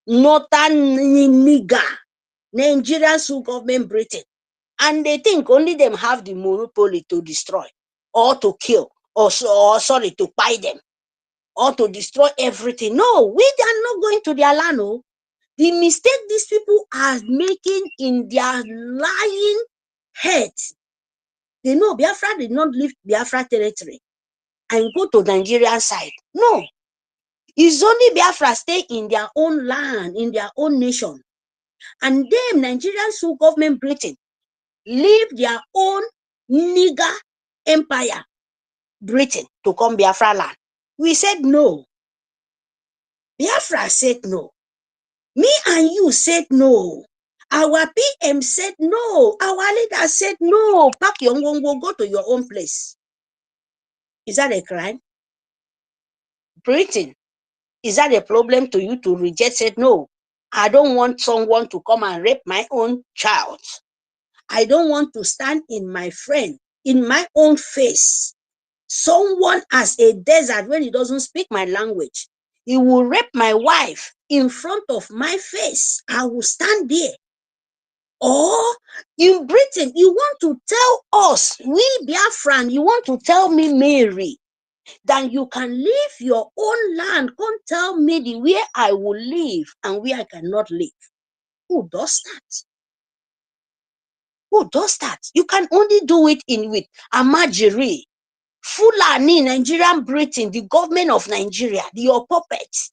northern nigger, Nigerian government Britain, and they think only them have the monopoly to destroy or to kill or to buy them or to destroy everything. No, we are not going to their land. No. The mistake these people are making in their lying head. They know Biafra did not leave Biafra territory and go to Nigerian side. No. It's only Biafra stay in their own land, in their own nation. And them, Nigerian government Britain, leave their own nigger empire, Britain, to come Biafra land. We said no. Biafra said no. Me and you said no. Our PM said no. Our leader said no. Pack your ngongo, go to your own place. Is that a crime? Britain, is that a problem to you to reject? Said no. I don't want someone to come and rape my own child. I don't want to stand in my friend, in my own face. Someone as a desert when he doesn't speak my language. He will rape my wife in front of my face. I will stand there. Or in Britain, you want to tell us, we Biafran, you want to tell me, Mary, that you can leave your own land. Come tell me the where I will live and where I cannot live. Who does that? Who does that? You can only do it with Amajiri, Fulani, Nigerian Britain, the government of Nigeria, your puppets.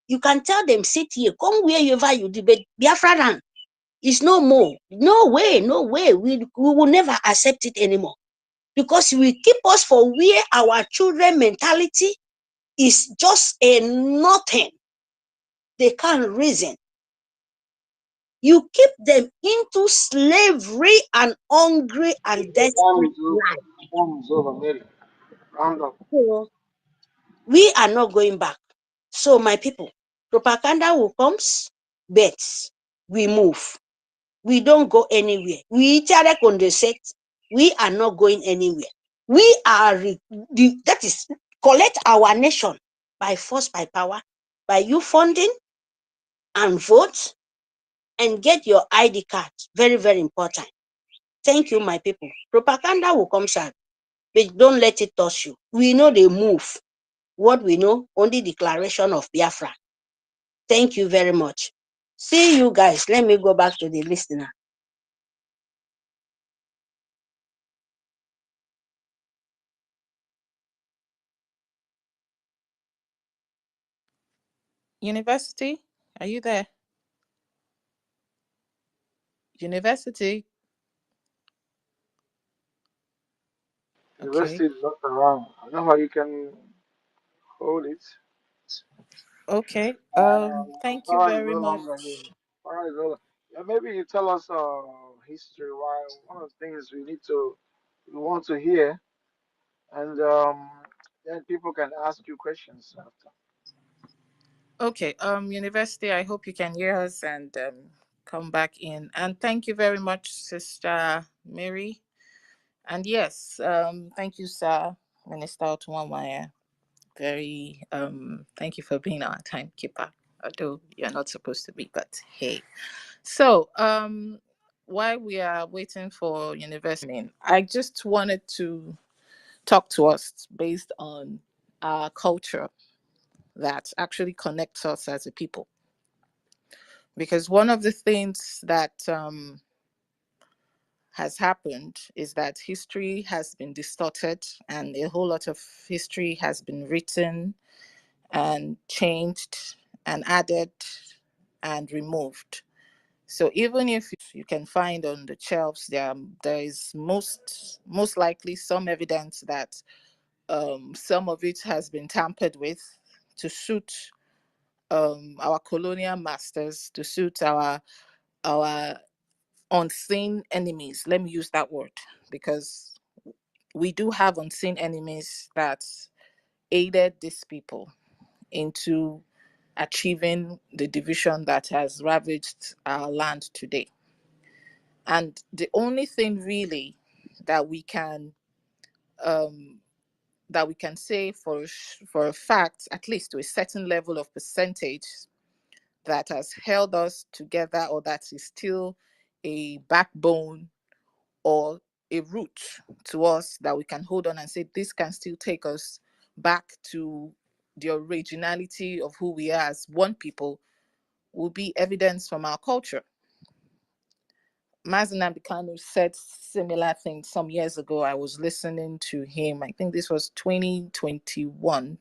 You can tell them, sit here, come wherever you do, but Biafran is no more. No way. We will never accept it anymore. Because we keep us for where our children mentality is just a nothing. They can't reason. You keep them into slavery and hungry and desperate life. So we are not going back. So my people, propaganda will come, but we move. We don't go anywhere. We set. We are not going anywhere. We are that is collect our nation by force, by power, by you funding and vote and get your ID card. Very, very important. Thank you, my people. Propaganda will come, sir, but don't let it touch you. We know they move. What we know, only declaration of Biafra. Thank you very much. See you guys. Let me go back to the listener. University, are you there? University. Okay. University is not around. I know how you can hold it. Okay. As Thank you far as very no much. longer here. As far as no longer. Yeah, maybe you tell us history. Why one of the things we want to hear, and then people can ask you questions after. Okay. University, I hope you can hear us and come back in. And thank you very much, Sister Mary. And yes, thank you, Sir Minister Otumwamaya. Very thank you for being our timekeeper. Although you're not supposed to be, but hey. So while we are waiting for university, I just wanted to talk to us based on our culture that actually connects us as a people. Because one of the things that has happened is that history has been distorted and a whole lot of history has been written and changed and added and removed. So even if you can find on the shelves there is most likely some evidence that some of it has been tampered with to suit our colonial masters, to suit our unseen enemies. Let me use that word because we do have unseen enemies that aided these people into achieving the division that has ravaged our land today. And the only thing really that we can um, say for a fact, at least to a certain level of percentage, that has held us together, or that is still a backbone or a root to us that we can hold on and say this can still take us back to the originality of who we are as one people, will be evidence from our culture. Mazen Abikanu said similar things some years ago. I was listening to him. I think this was 2021,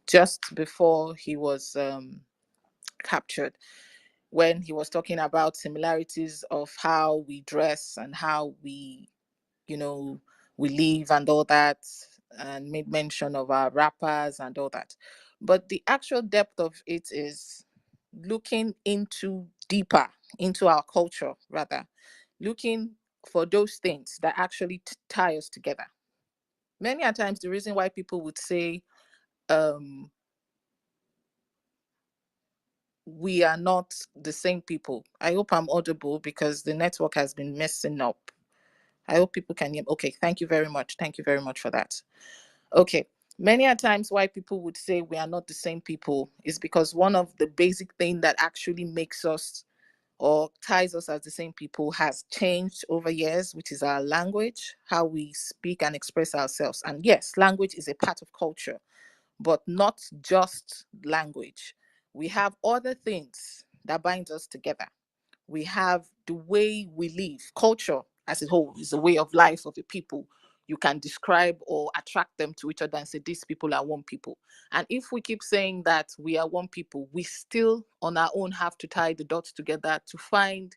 just before he was captured, when he was talking about similarities of how we dress and how you know, we live and all that, and made mention of our rappers and all that. But the actual depth of it is looking into deeper into our culture, rather, looking for those things that actually tie us together. Many a times, the reason why people would say um, we are not the same people. I hope I'm audible because the network has been messing up. I hope people can hear. Okay, thank you very much. Thank you very much for that. Okay. Many a times why people would say we are not the same people is because one of the basic thing that actually makes us or ties us as the same people has changed over years, which is our language, how we speak and express ourselves. And yes, language is a part of culture, but not just language. We have other things that bind us together. We have the way we live. Culture as a whole is a way of life of the people. You can describe or attract them to each other and say these people are one people. And if we keep saying that we are one people, we still on our own have to tie the dots together to find,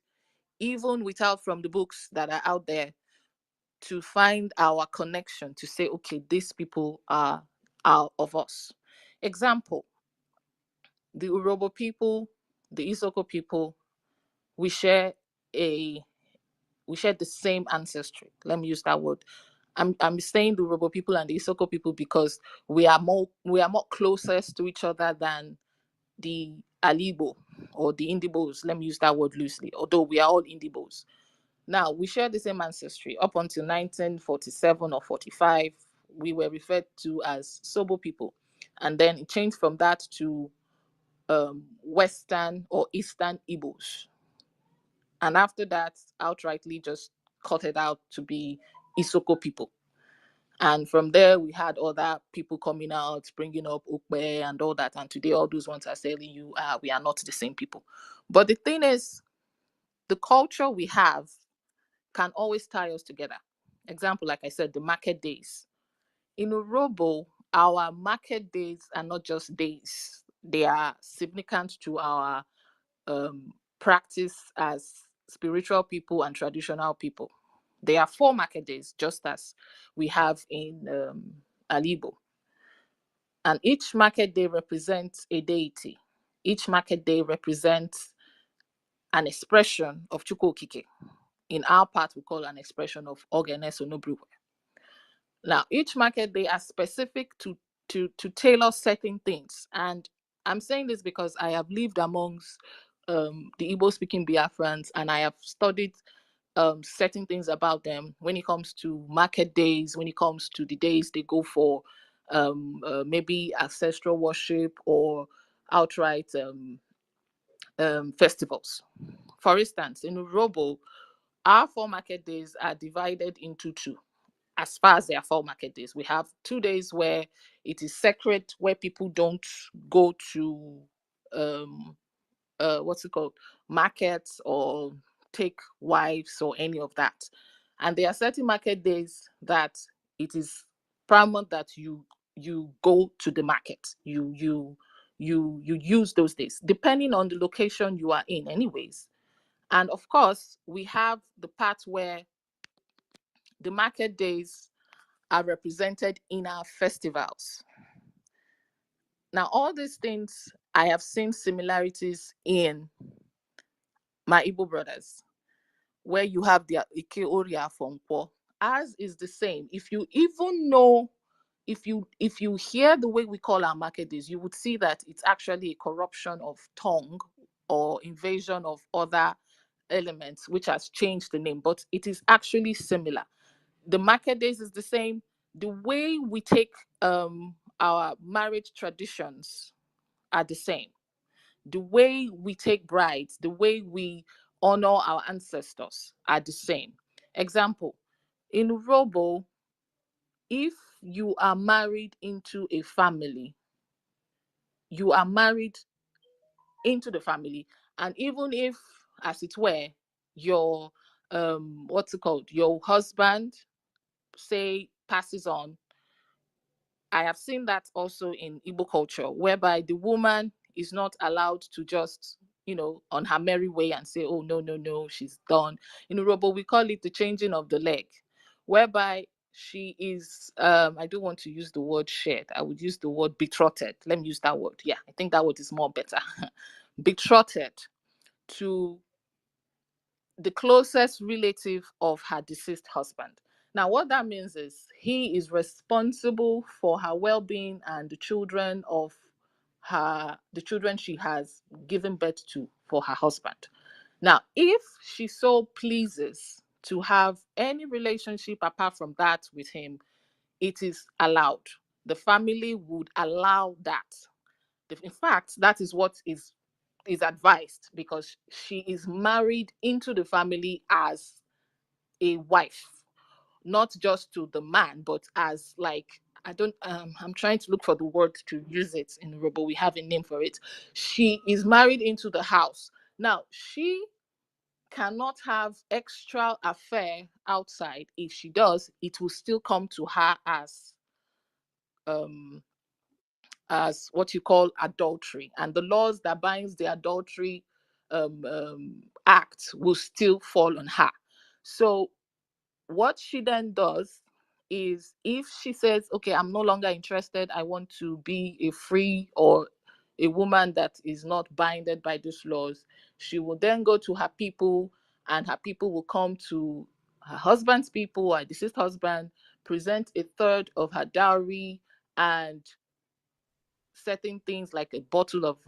even without from the books that are out there, to find our connection to say, okay, these people are of us. Example, the Urobo people, the Isoko people, we share a we share the same ancestry. Let me use that word. I'm saying the Urobo people and the Isoko people because we are more closest to each other than the Alibo or the Indibos. Let me use that word loosely, although we are all Indibos. Now, we share the same ancestry. Up until 1947 or 45, we were referred to as Sobo people. And then it changed from that to Western or Eastern Igbos. And after that, outrightly just cut it out to be Isoko people. And from there, we had other people coming out, bringing up Ukbe and all that. And today, all those ones are telling you, we are not the same people. But the thing is, the culture we have can always tie us together. Example, like I said, the market days. In Urobo, our market days are not just days. They are significant to our practice as spiritual people and traditional people. There are 4 market days, just as we have in Alibo. And each market day represents a deity. Each market day represents an expression of Chukwu Okike. In our part, we call an expression of Ogene Sonobriwe. Now, each market day are specific to tailor certain things. And I'm saying this because I have lived amongst the Igbo-speaking Biafrans, and I have studied certain things about them when it comes to market days, when it comes to the days they go for maybe ancestral worship or outright festivals. For instance, in Urhobo, our 4 market days are divided into 2. As far as there are 4 market days, we have 2 days where it is sacred, where people don't go to what's it called, markets, or take wives or any of that. And there are certain market days that it is paramount that you go to the market. You use those days depending on the location you are in anyways. And of course, we have the part where the market days are represented in our festivals. Now, all these things, I have seen similarities in my Igbo brothers, where you have the Ike Oria from Kwo. Ours is the same. If you even know, if you hear the way we call our market days, you would see that it's actually a corruption of tongue or invasion of other elements, which has changed the name, but it is actually similar. The market days is the same. The way we take our marriage traditions are the same. The way we take brides, the way we honor our ancestors are the same. Example, in Urhobo, if you are married into a family, you are married into the family. And even if, as it were, your what's it called, your husband, say, passes on, I have seen that also in Igbo culture, whereby the woman is not allowed to just, on her merry way and say, oh, no, no, no, she's done. In Urhobo, we call it the changing of the leg, whereby she is, I don't want to use the word shared. I would use the word betrothed. Let me use that word. Yeah, I think that word is more better. Betrothed to the closest relative of her deceased husband. Now, what that means is he is responsible for her well-being and the children she has given birth to for her husband. Now, if she so pleases to have any relationship apart from that with him, it is allowed. The family would allow that. In fact, that is what is advised, because she is married into the family as a wife, not just to the man, but as, like, I'm trying to look for the word to use it in Urhobo. We have a name for it. She is married into the house. Now, she cannot have extra affair outside. If she does, it will still come to her as what you call adultery, and the laws that binds the adultery act will still fall on her. So what she then does is, if she says, okay, I'm no longer interested, I want to be a free, or a woman that is not binded by these laws, she will then go to her people, and her people will come to her husband's people, or deceased husband, present a third of her dowry and certain things like a bottle of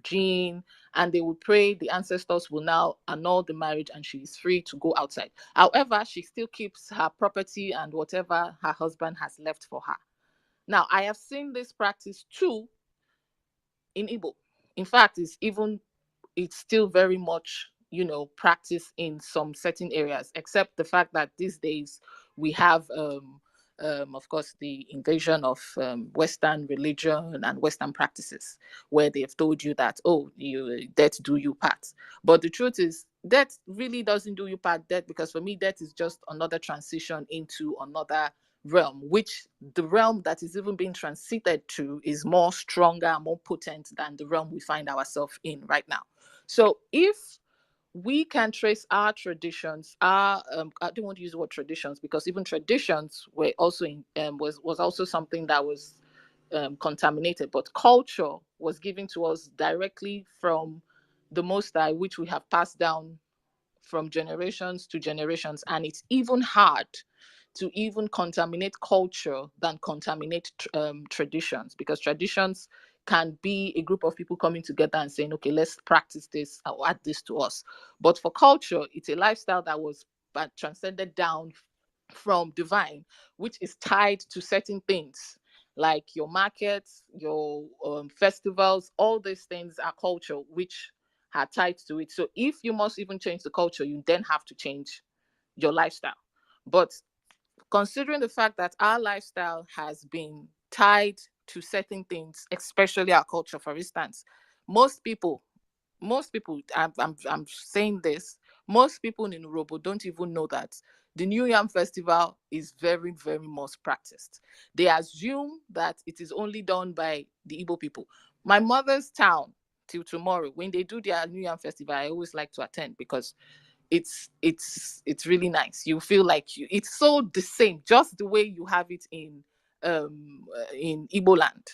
gin, and they will pray. The ancestors will now annul the marriage, and she is free to go outside. However, she still keeps her property and whatever her husband has left for her. Now, I have seen this practice too in Igbo. In fact, it's still very much, practiced in some certain areas, except the fact that these days we have of course, the invasion of Western religion and Western practices, where they've told you that, oh, death do you part. But the truth is, death really doesn't do you part. Death, because for me, death is just another transition into another realm, which the realm that is even being transited to is more stronger, more potent than the realm we find ourselves in right now. So if we can trace our traditions, our I don't want to use the word traditions because even traditions were also in was also something that was contaminated, but culture was given to us directly from the Most High, which we have passed down from generations to generations. And it's even hard to even contaminate culture than contaminate traditions, because traditions can be a group of people coming together and saying, okay, let's practice this or add this to us. But for culture, it's a lifestyle that was transcended down from divine, which is tied to certain things like your markets, your festivals. All these things are culture, which are tied to it. So if you must even change the culture, you then have to change your lifestyle. But considering the fact that our lifestyle has been tied to certain things, especially our culture, for instance, most people, I'm saying this, most people in Urhobo don't even know that the New Yam Festival is very, very much practiced. They assume that it is only done by the Igbo people. My mother's town, till tomorrow, when they do their New Yam Festival, I always like to attend because it's really nice. You feel like it's so the same, just the way you have it in Igbo land.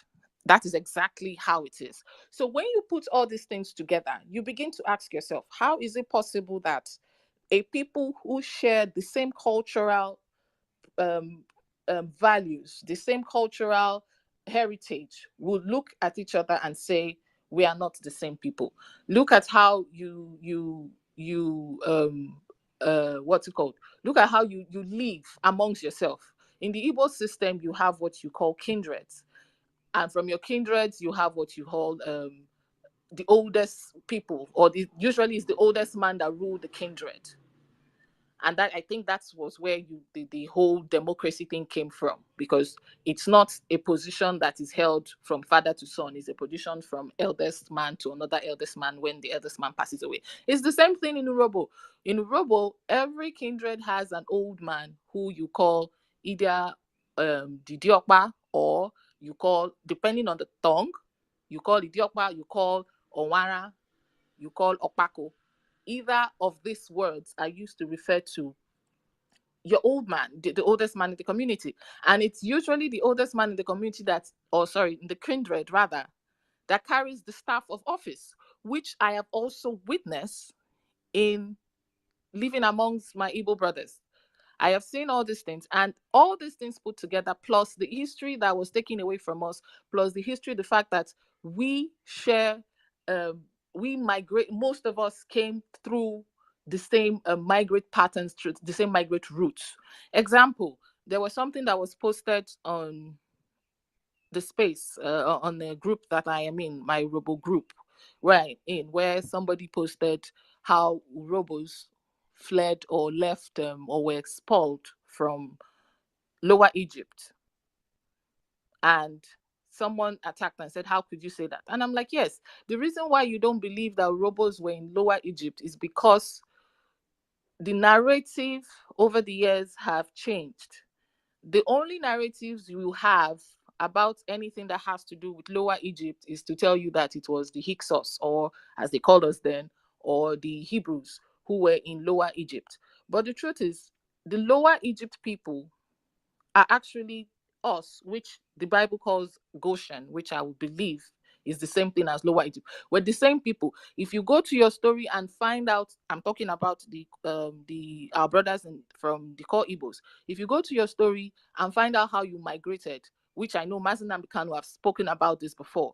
That is exactly how it is. So when you put all these things together, you begin to ask yourself, how is it possible that a people who share the same cultural um, values, the same cultural heritage, would look at each other and say, we are not the same people? Look at how you what's it called? Look at how you live amongst yourself. In the Igbo system, you have what you call kindreds, and from your kindreds, you have what you call the oldest people, or usually it's the oldest man that rule the kindred. And that, I think, that was where the whole democracy thing came from, because it's not a position that is held from father to son. It's a position from eldest man to another eldest man when the eldest man passes away. It's the same thing in Urhobo. In Urhobo, every kindred has an old man who you call either Didiokpa, or you call, depending on the tongue, you call Idiokpa, you call Onwara, you call Opako. Either of these words are used to refer to your old man, the oldest man in the community. And it's usually the oldest man in the community that, or sorry, in the kindred rather, that carries the staff of office, which I have also witnessed in living amongst my Igbo brothers. I have seen all these things, and all these things put together, plus the history that was taken away from us, plus the history, the fact that we share, we migrate, most of us came through the same migrate patterns, through the same migrate routes. Example, there was something that was posted on the space, on the group that I am in, my Robo group, where I'm in, where somebody posted how Robos fled or left, or were expelled from Lower Egypt. And someone attacked and said, how could you say that? And I'm like, yes, the reason why you don't believe that Robos were in Lower Egypt is because the narrative over the years have changed. The only narratives you have about anything that has to do with Lower Egypt is to tell you that it was the Hyksos, or as they called us then, or the Hebrews who were in Lower Egypt. But the truth is, the Lower Egypt people are actually us, which the Bible calls Goshen, which I would believe is the same thing as Lower Egypt. We're the same people. If you go to your story and find out, I'm talking about the our brothers from the core Igbos. If you go to your story and find out how you migrated, which I know Mazen and Kanu have spoken about this before,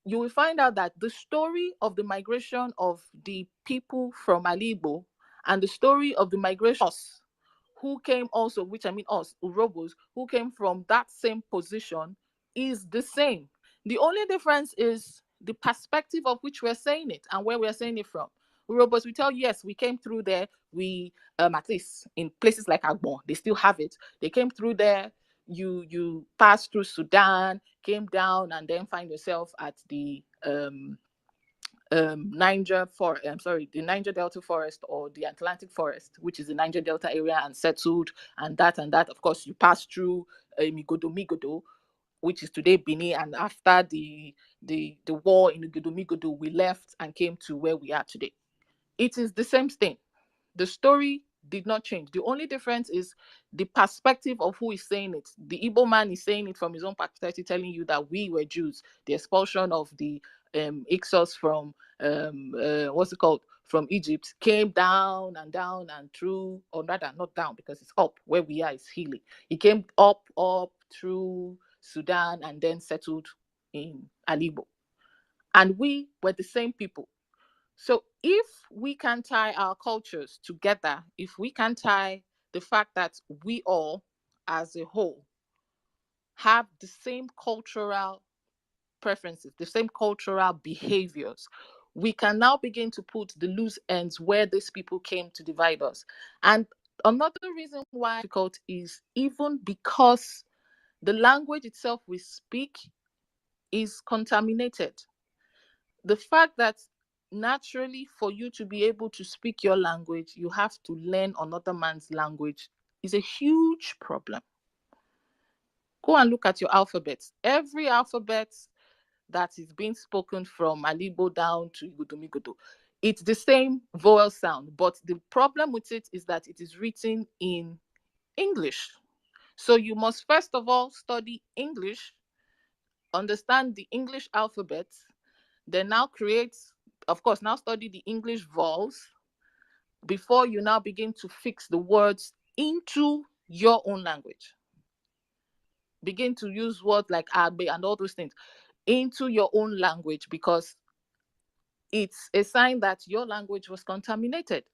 you will find out that the story of the migration of the people from Alibo and the story of the migration who came also, which I mean us, Urobos, who came from that same position, is the same. The only difference is the perspective of which we're saying it and where we're saying it from. Urobos, we tell you, yes, we came through there. We, at least in places like Agbon, they still have it. They came through there. You pass through Sudan, came down, and then find yourself at the Niger forest. I'm sorry, the Niger Delta forest or the Atlantic forest, which is the Niger Delta area, and settled, and that. Of course, you pass through Igodo-Migodo, which is today Benin, and after the war in Igodo-Migodo, we left and came to where we are today. It is the same thing. The story did not change. The only difference is the perspective of who is saying it. The Igbo man is saying it from his own perspective, telling you that we were Jews. The expulsion of the Ixos from from Egypt came down and through, or rather not down because it's up. Where we are is Hilly. It came up through Sudan and then settled in Alibo. And we were the same people. So if we can tie our cultures together, if we can tie the fact that we all, as a whole, have the same cultural preferences, the same cultural behaviors, we can now begin to put the loose ends where these people came to divide us. And another reason why it's difficult is even because the language itself we speak is contaminated. The fact that naturally for you to be able to speak your language, you have to learn another man's language is a huge problem. Go and look at your alphabets. Every alphabet that is being spoken from Alibo down to IgodoMigodo, it's the same vowel sound, but the problem with it is that it is written in English. So you must first of all study English, understand the English alphabet, then now create, of course, now study the English vowels before you now begin to fix the words into your own language. Begin to use words like abe and all those things into your own language, because it's a sign that your language was contaminated.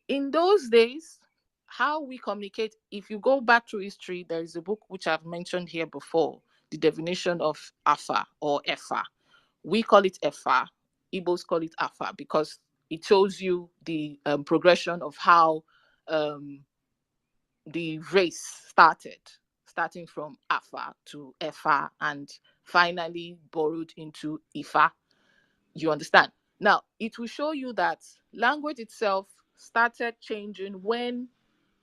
In those days, how we communicate, if you go back through history, there is a book which I've mentioned here before, The Divination of Afa or Efa. We call it Efa. Igbos call it Afa because it shows you the progression of how the race starting from Afa to Efa and finally borrowed into Ifa. You understand? Now, it will show you that language itself started changing when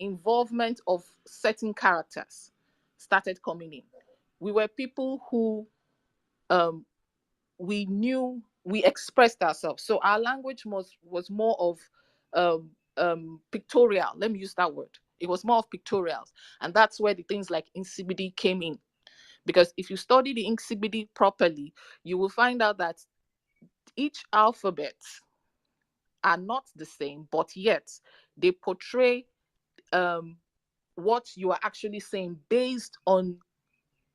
involvement of certain characters started coming in. We were people who we knew, we expressed ourselves. So our language was more of pictorial. Let me use that word. It was more of pictorials. And that's where the things like Insibidi came in. Because if you study the Insibidi properly, you will find out that each alphabet are not the same, but yet they portray what you are actually saying based on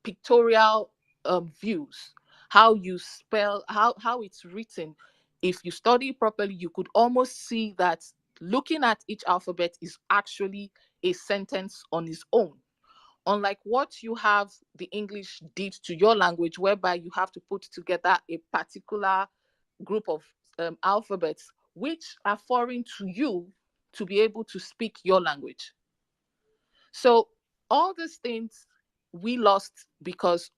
pictorial views, how you spell, how it's written. If you study properly, you could almost see that looking at each alphabet is actually a sentence on its own. Unlike what you have the English did to your language, whereby you have to put together a particular group of alphabets which are foreign to you to be able to speak your language. So all these things we lost because,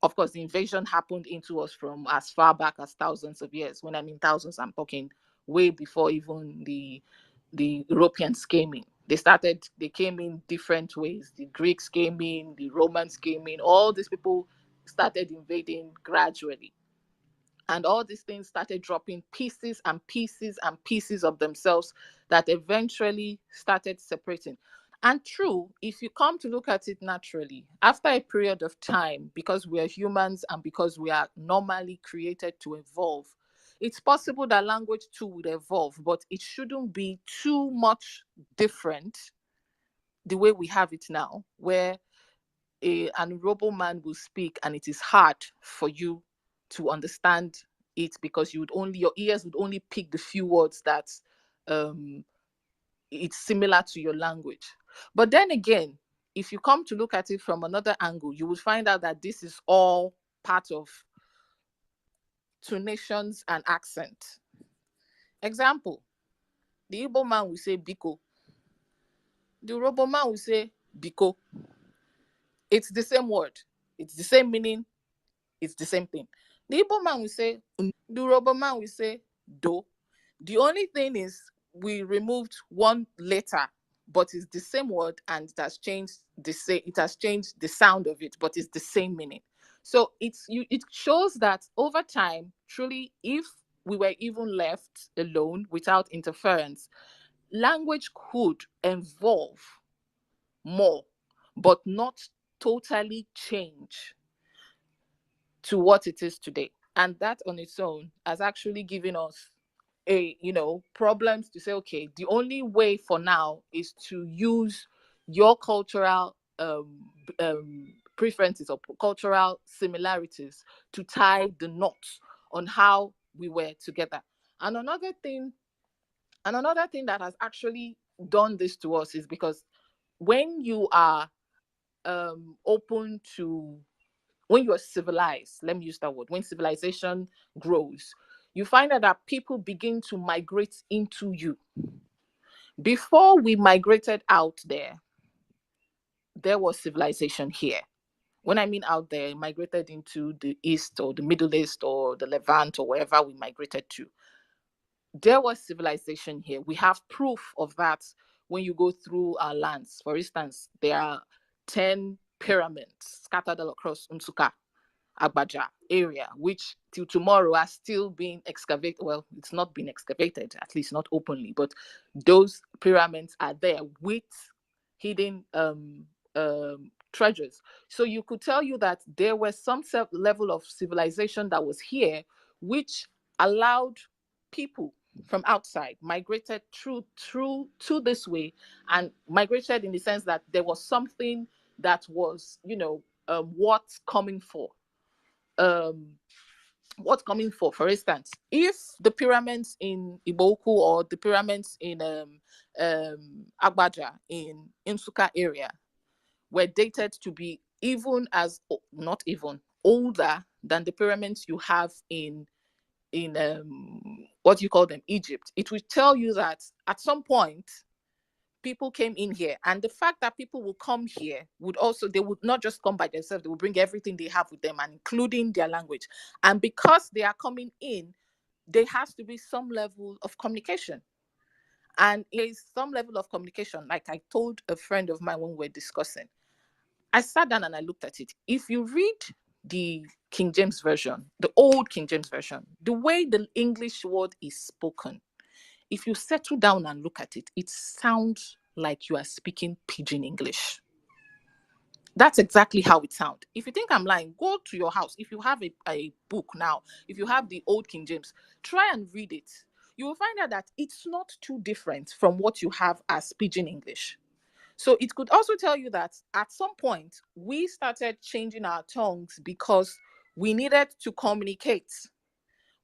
of course, the invasion happened into us from as far back as thousands of years. When I mean thousands, I'm talking way before even the Europeans came in. They came in different ways. The Greeks came in, the Romans came in, all these people started invading gradually. And all these things started dropping pieces and pieces and pieces of themselves that eventually started separating. And true, if you come to look at it naturally, after a period of time, because we are humans and because we are normally created to evolve, it's possible that language too would evolve, but it shouldn't be too much different the way we have it now, where an Urhobo man will speak and it is hard for you to understand it because your ears would only pick the few words that it's similar to your language. But then again, if you come to look at it from another angle, you will find out that this is all part of tonations and accent. Example, the Igbo man will say biko. The Urhobo man will say biko. It's the same word. It's the same meaning. It's the same thing. The Igbo man will say unu. The Urhobo man will say do. The only thing is we removed one letter, but it's the same word, and it has changed the sound of it, but it's the same meaning. So it shows that over time, truly, if we were even left alone without interference, language could evolve more, but not totally change to what it is today. And that on its own has actually given us problems to say, okay, the only way for now is to use your cultural preferences or cultural similarities to tie the knots on how we were together. And another thing that has actually done this to us is because when you are open to when you're civilized, let me use that word, when civilization grows, you find out that people begin to migrate into you. Before we migrated out there was civilization here. When I mean out there, migrated into the East or the Middle East or the Levant or wherever we migrated to. There was civilization here. We have proof of that when you go through our lands. For instance, there are 10 pyramids scattered all across Nsukka, Agbaja area, which till tomorrow are still being excavated. Well, it's not been excavated, at least not openly, but those pyramids are there with hidden treasures. So you could tell you that there was some level of civilization that was here, which allowed people from outside migrated through to this way, and migrated in the sense that there was something that was what's coming for. What's coming for instance, if the pyramids in Iboku or the pyramids in Agbaja in Nsukka area were dated to be not even older than the pyramids you have in what you call them, Egypt, it will tell you that at some point people came in here, and the fact that people will come here they would not just come by themselves, they will bring everything they have with them, and including their language. And because they are coming in, there has to be some level of communication. And is some level of communication, like I told a friend of mine when we were discussing, I sat down and I looked at it. If you read the King James Version, the old King James Version, the way the English word is spoken, if you settle down and look at it, it sounds like you are speaking pidgin English. That's exactly how it sounds. If you think I'm lying, go to your house. If you have a book now, if you have the old King James, try and read it. You will find out that it's not too different from what you have as pidgin English. So it could also tell you that at some point, we started changing our tongues because we needed to communicate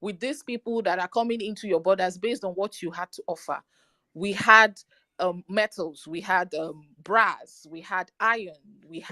with these people that are coming into your borders based on what you had to offer. We had metals, we had brass, we had iron, we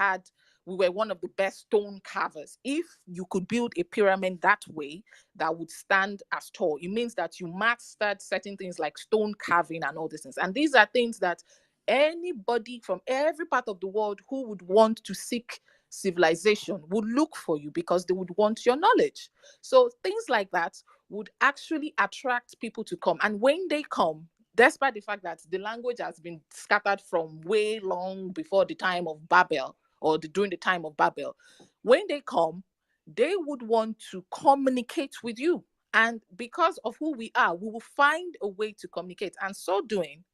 were one of the best stone carvers. If you could build a pyramid that way that would stand as tall, it means that you mastered certain things like stone carving and all these things. And these are things that anybody from every part of the world who would want to seek civilization would look for you, because they would want your knowledge. So things like that would actually attract people to come. And when they come, despite the fact that the language has been scattered from way long before the time of Babel, or during the time of Babel, when they come, they would want to communicate with you. And because of who we are, we will find a way to communicate. And so doing,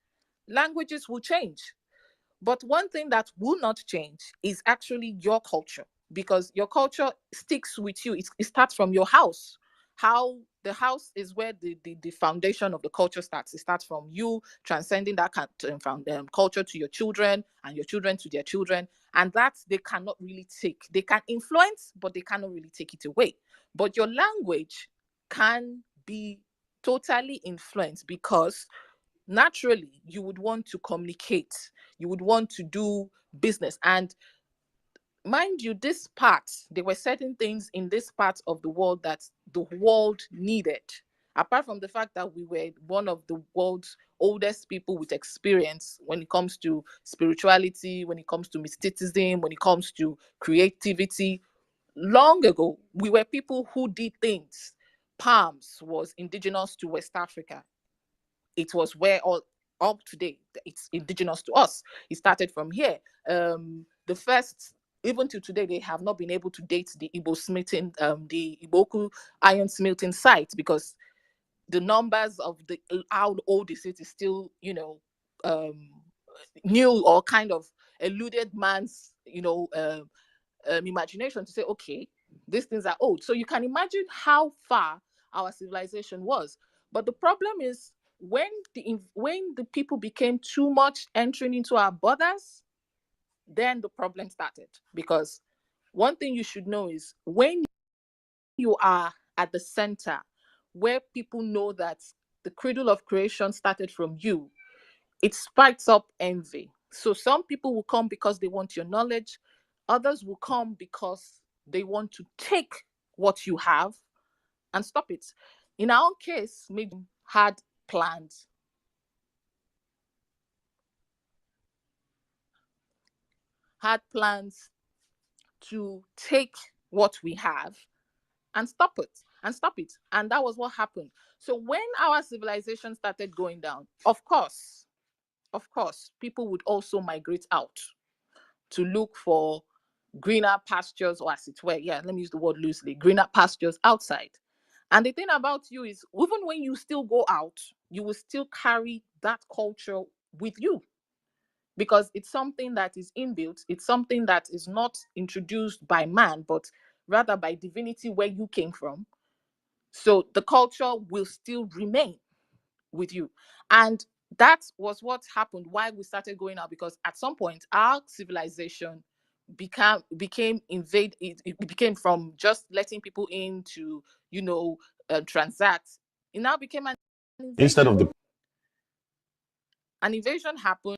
languages will change. But one thing that will not change is actually your culture, because your culture sticks with you. It starts from your house. How the house is where the foundation of the culture starts. It starts from you transcending that culture to your children, and your children to their children. And that they cannot really take. They can influence, but they cannot really take it away. But your language can be totally influenced, because naturally you would want to communicate, you would want to do business. And mind you, there were certain things in this part of the world that the world needed, apart from the fact that we were one of the world's oldest people with experience when it comes to spirituality, when it comes to mysticism, when it comes to creativity. Long ago, we were people who did things palms was indigenous to West Africa. It was where all up today it's indigenous to us. It started from here. The first, even to today, they have not been able to date the Igbo smithing, the Iboku iron smelting site, because the numbers of the how old is it is still, new or kind of eluded man's, imagination to say, okay, these things are old. So you can imagine how far our civilization was. But the problem is when the people became too much entering into our borders, then the problem started. Because one thing you should know is when you are at the center, where people know that the cradle of creation started from you, it spikes up envy. So some people will come because they want your knowledge, others will come because they want to take what you have and stop it. In our own case, maybe had plans. Had plans to take what we have and stop it and stop it. And that was what happened. So when our civilization started going down, of course, people would also migrate out to look for greener pastures, or as it were, let me use the word loosely, greener pastures outside. And the thing about you is, even when you still go out, you will still carry that culture with you, because it's something that is inbuilt. It's something that is not introduced by man, but rather by divinity where you came from. So the culture will still remain with you. And that was what happened why we started going out, because at some point our civilization became invade it became from just letting people in to transact. It now became an invasion. Instead of the An invasion happened,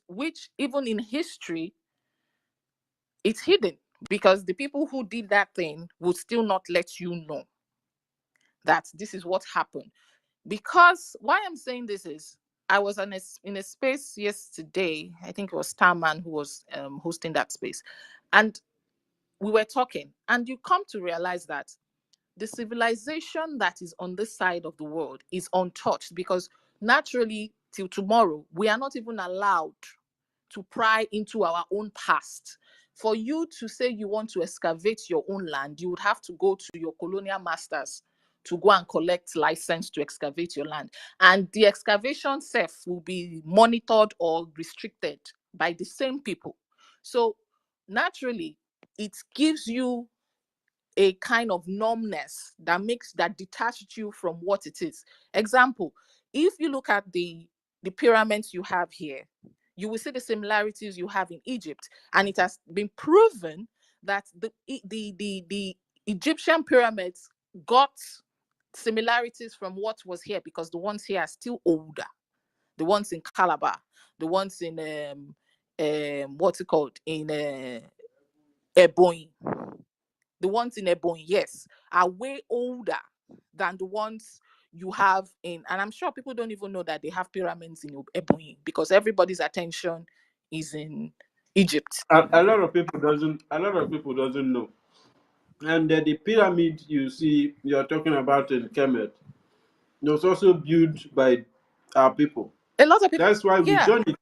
which even in history it's hidden, because the people who did that thing would still not let you know that this is what happened. Because why I'm saying this is, I was in a space yesterday. I think it was Starman who was hosting that space, and we were talking, and you come to realize that the civilization that is on this side of the world is untouched, because naturally till tomorrow we are not even allowed to pry into our own past. For you to say you want to excavate your own land, you would have to go to your colonial masters to go and collect license to excavate your land. And the excavation self will be monitored or restricted by the same people. So naturally, it gives you a kind of numbness that detaches you from what it is. Example, if you look at the pyramids you have here, you will see the similarities you have in Egypt, and it has been proven that the Egyptian pyramids got similarities from what was here, because the ones here are still older. The ones in Calabar, the ones in what's it called, in Ebonyi, the ones in Ebonyi, yes, are way older than the ones you have in, and I'm sure people don't even know that they have pyramids in Ebonyi, because everybody's attention is in Egypt. A lot of people doesn't know. And the pyramid you see you're talking about in Kemet, it was also built by our people. A lot of people, That's why we yeah, join it.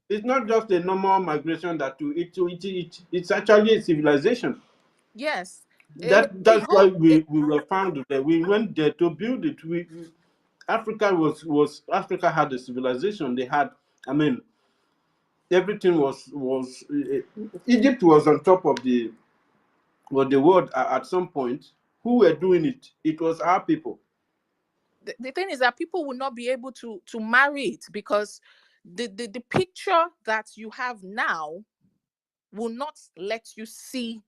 It's not just a normal migration that it's actually a civilization. yes. That's why we were found there. We went there to build it. Africa had a civilization. They had, I mean, everything was Egypt was on top of the world at some point. Who were doing it? It was our people. The thing is that people will not be able to marry it, because the picture that you have now will not let you see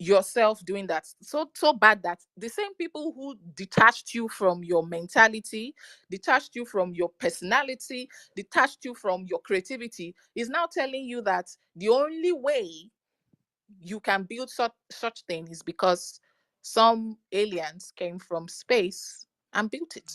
yourself doing that so bad, that the same people who detached you from your mentality, detached you from your personality, detached you from your creativity, is now telling you that the only way you can build such thing is because some aliens came from space and built it,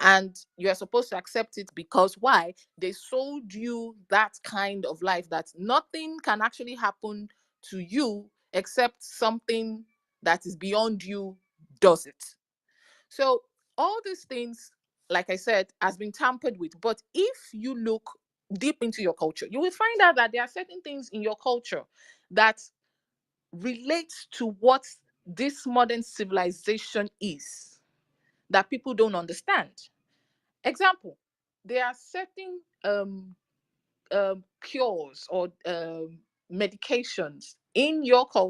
and you are supposed to accept it, because why? They sold you that kind of life, that nothing can actually happen to you except something that is beyond you does it. So all these things, like I said, has been tampered with. But if you look deep into your culture, you will find out that there are certain things in your culture that relates to what this modern civilization is that people don't understand. Example, there are certain cures or medications in your culture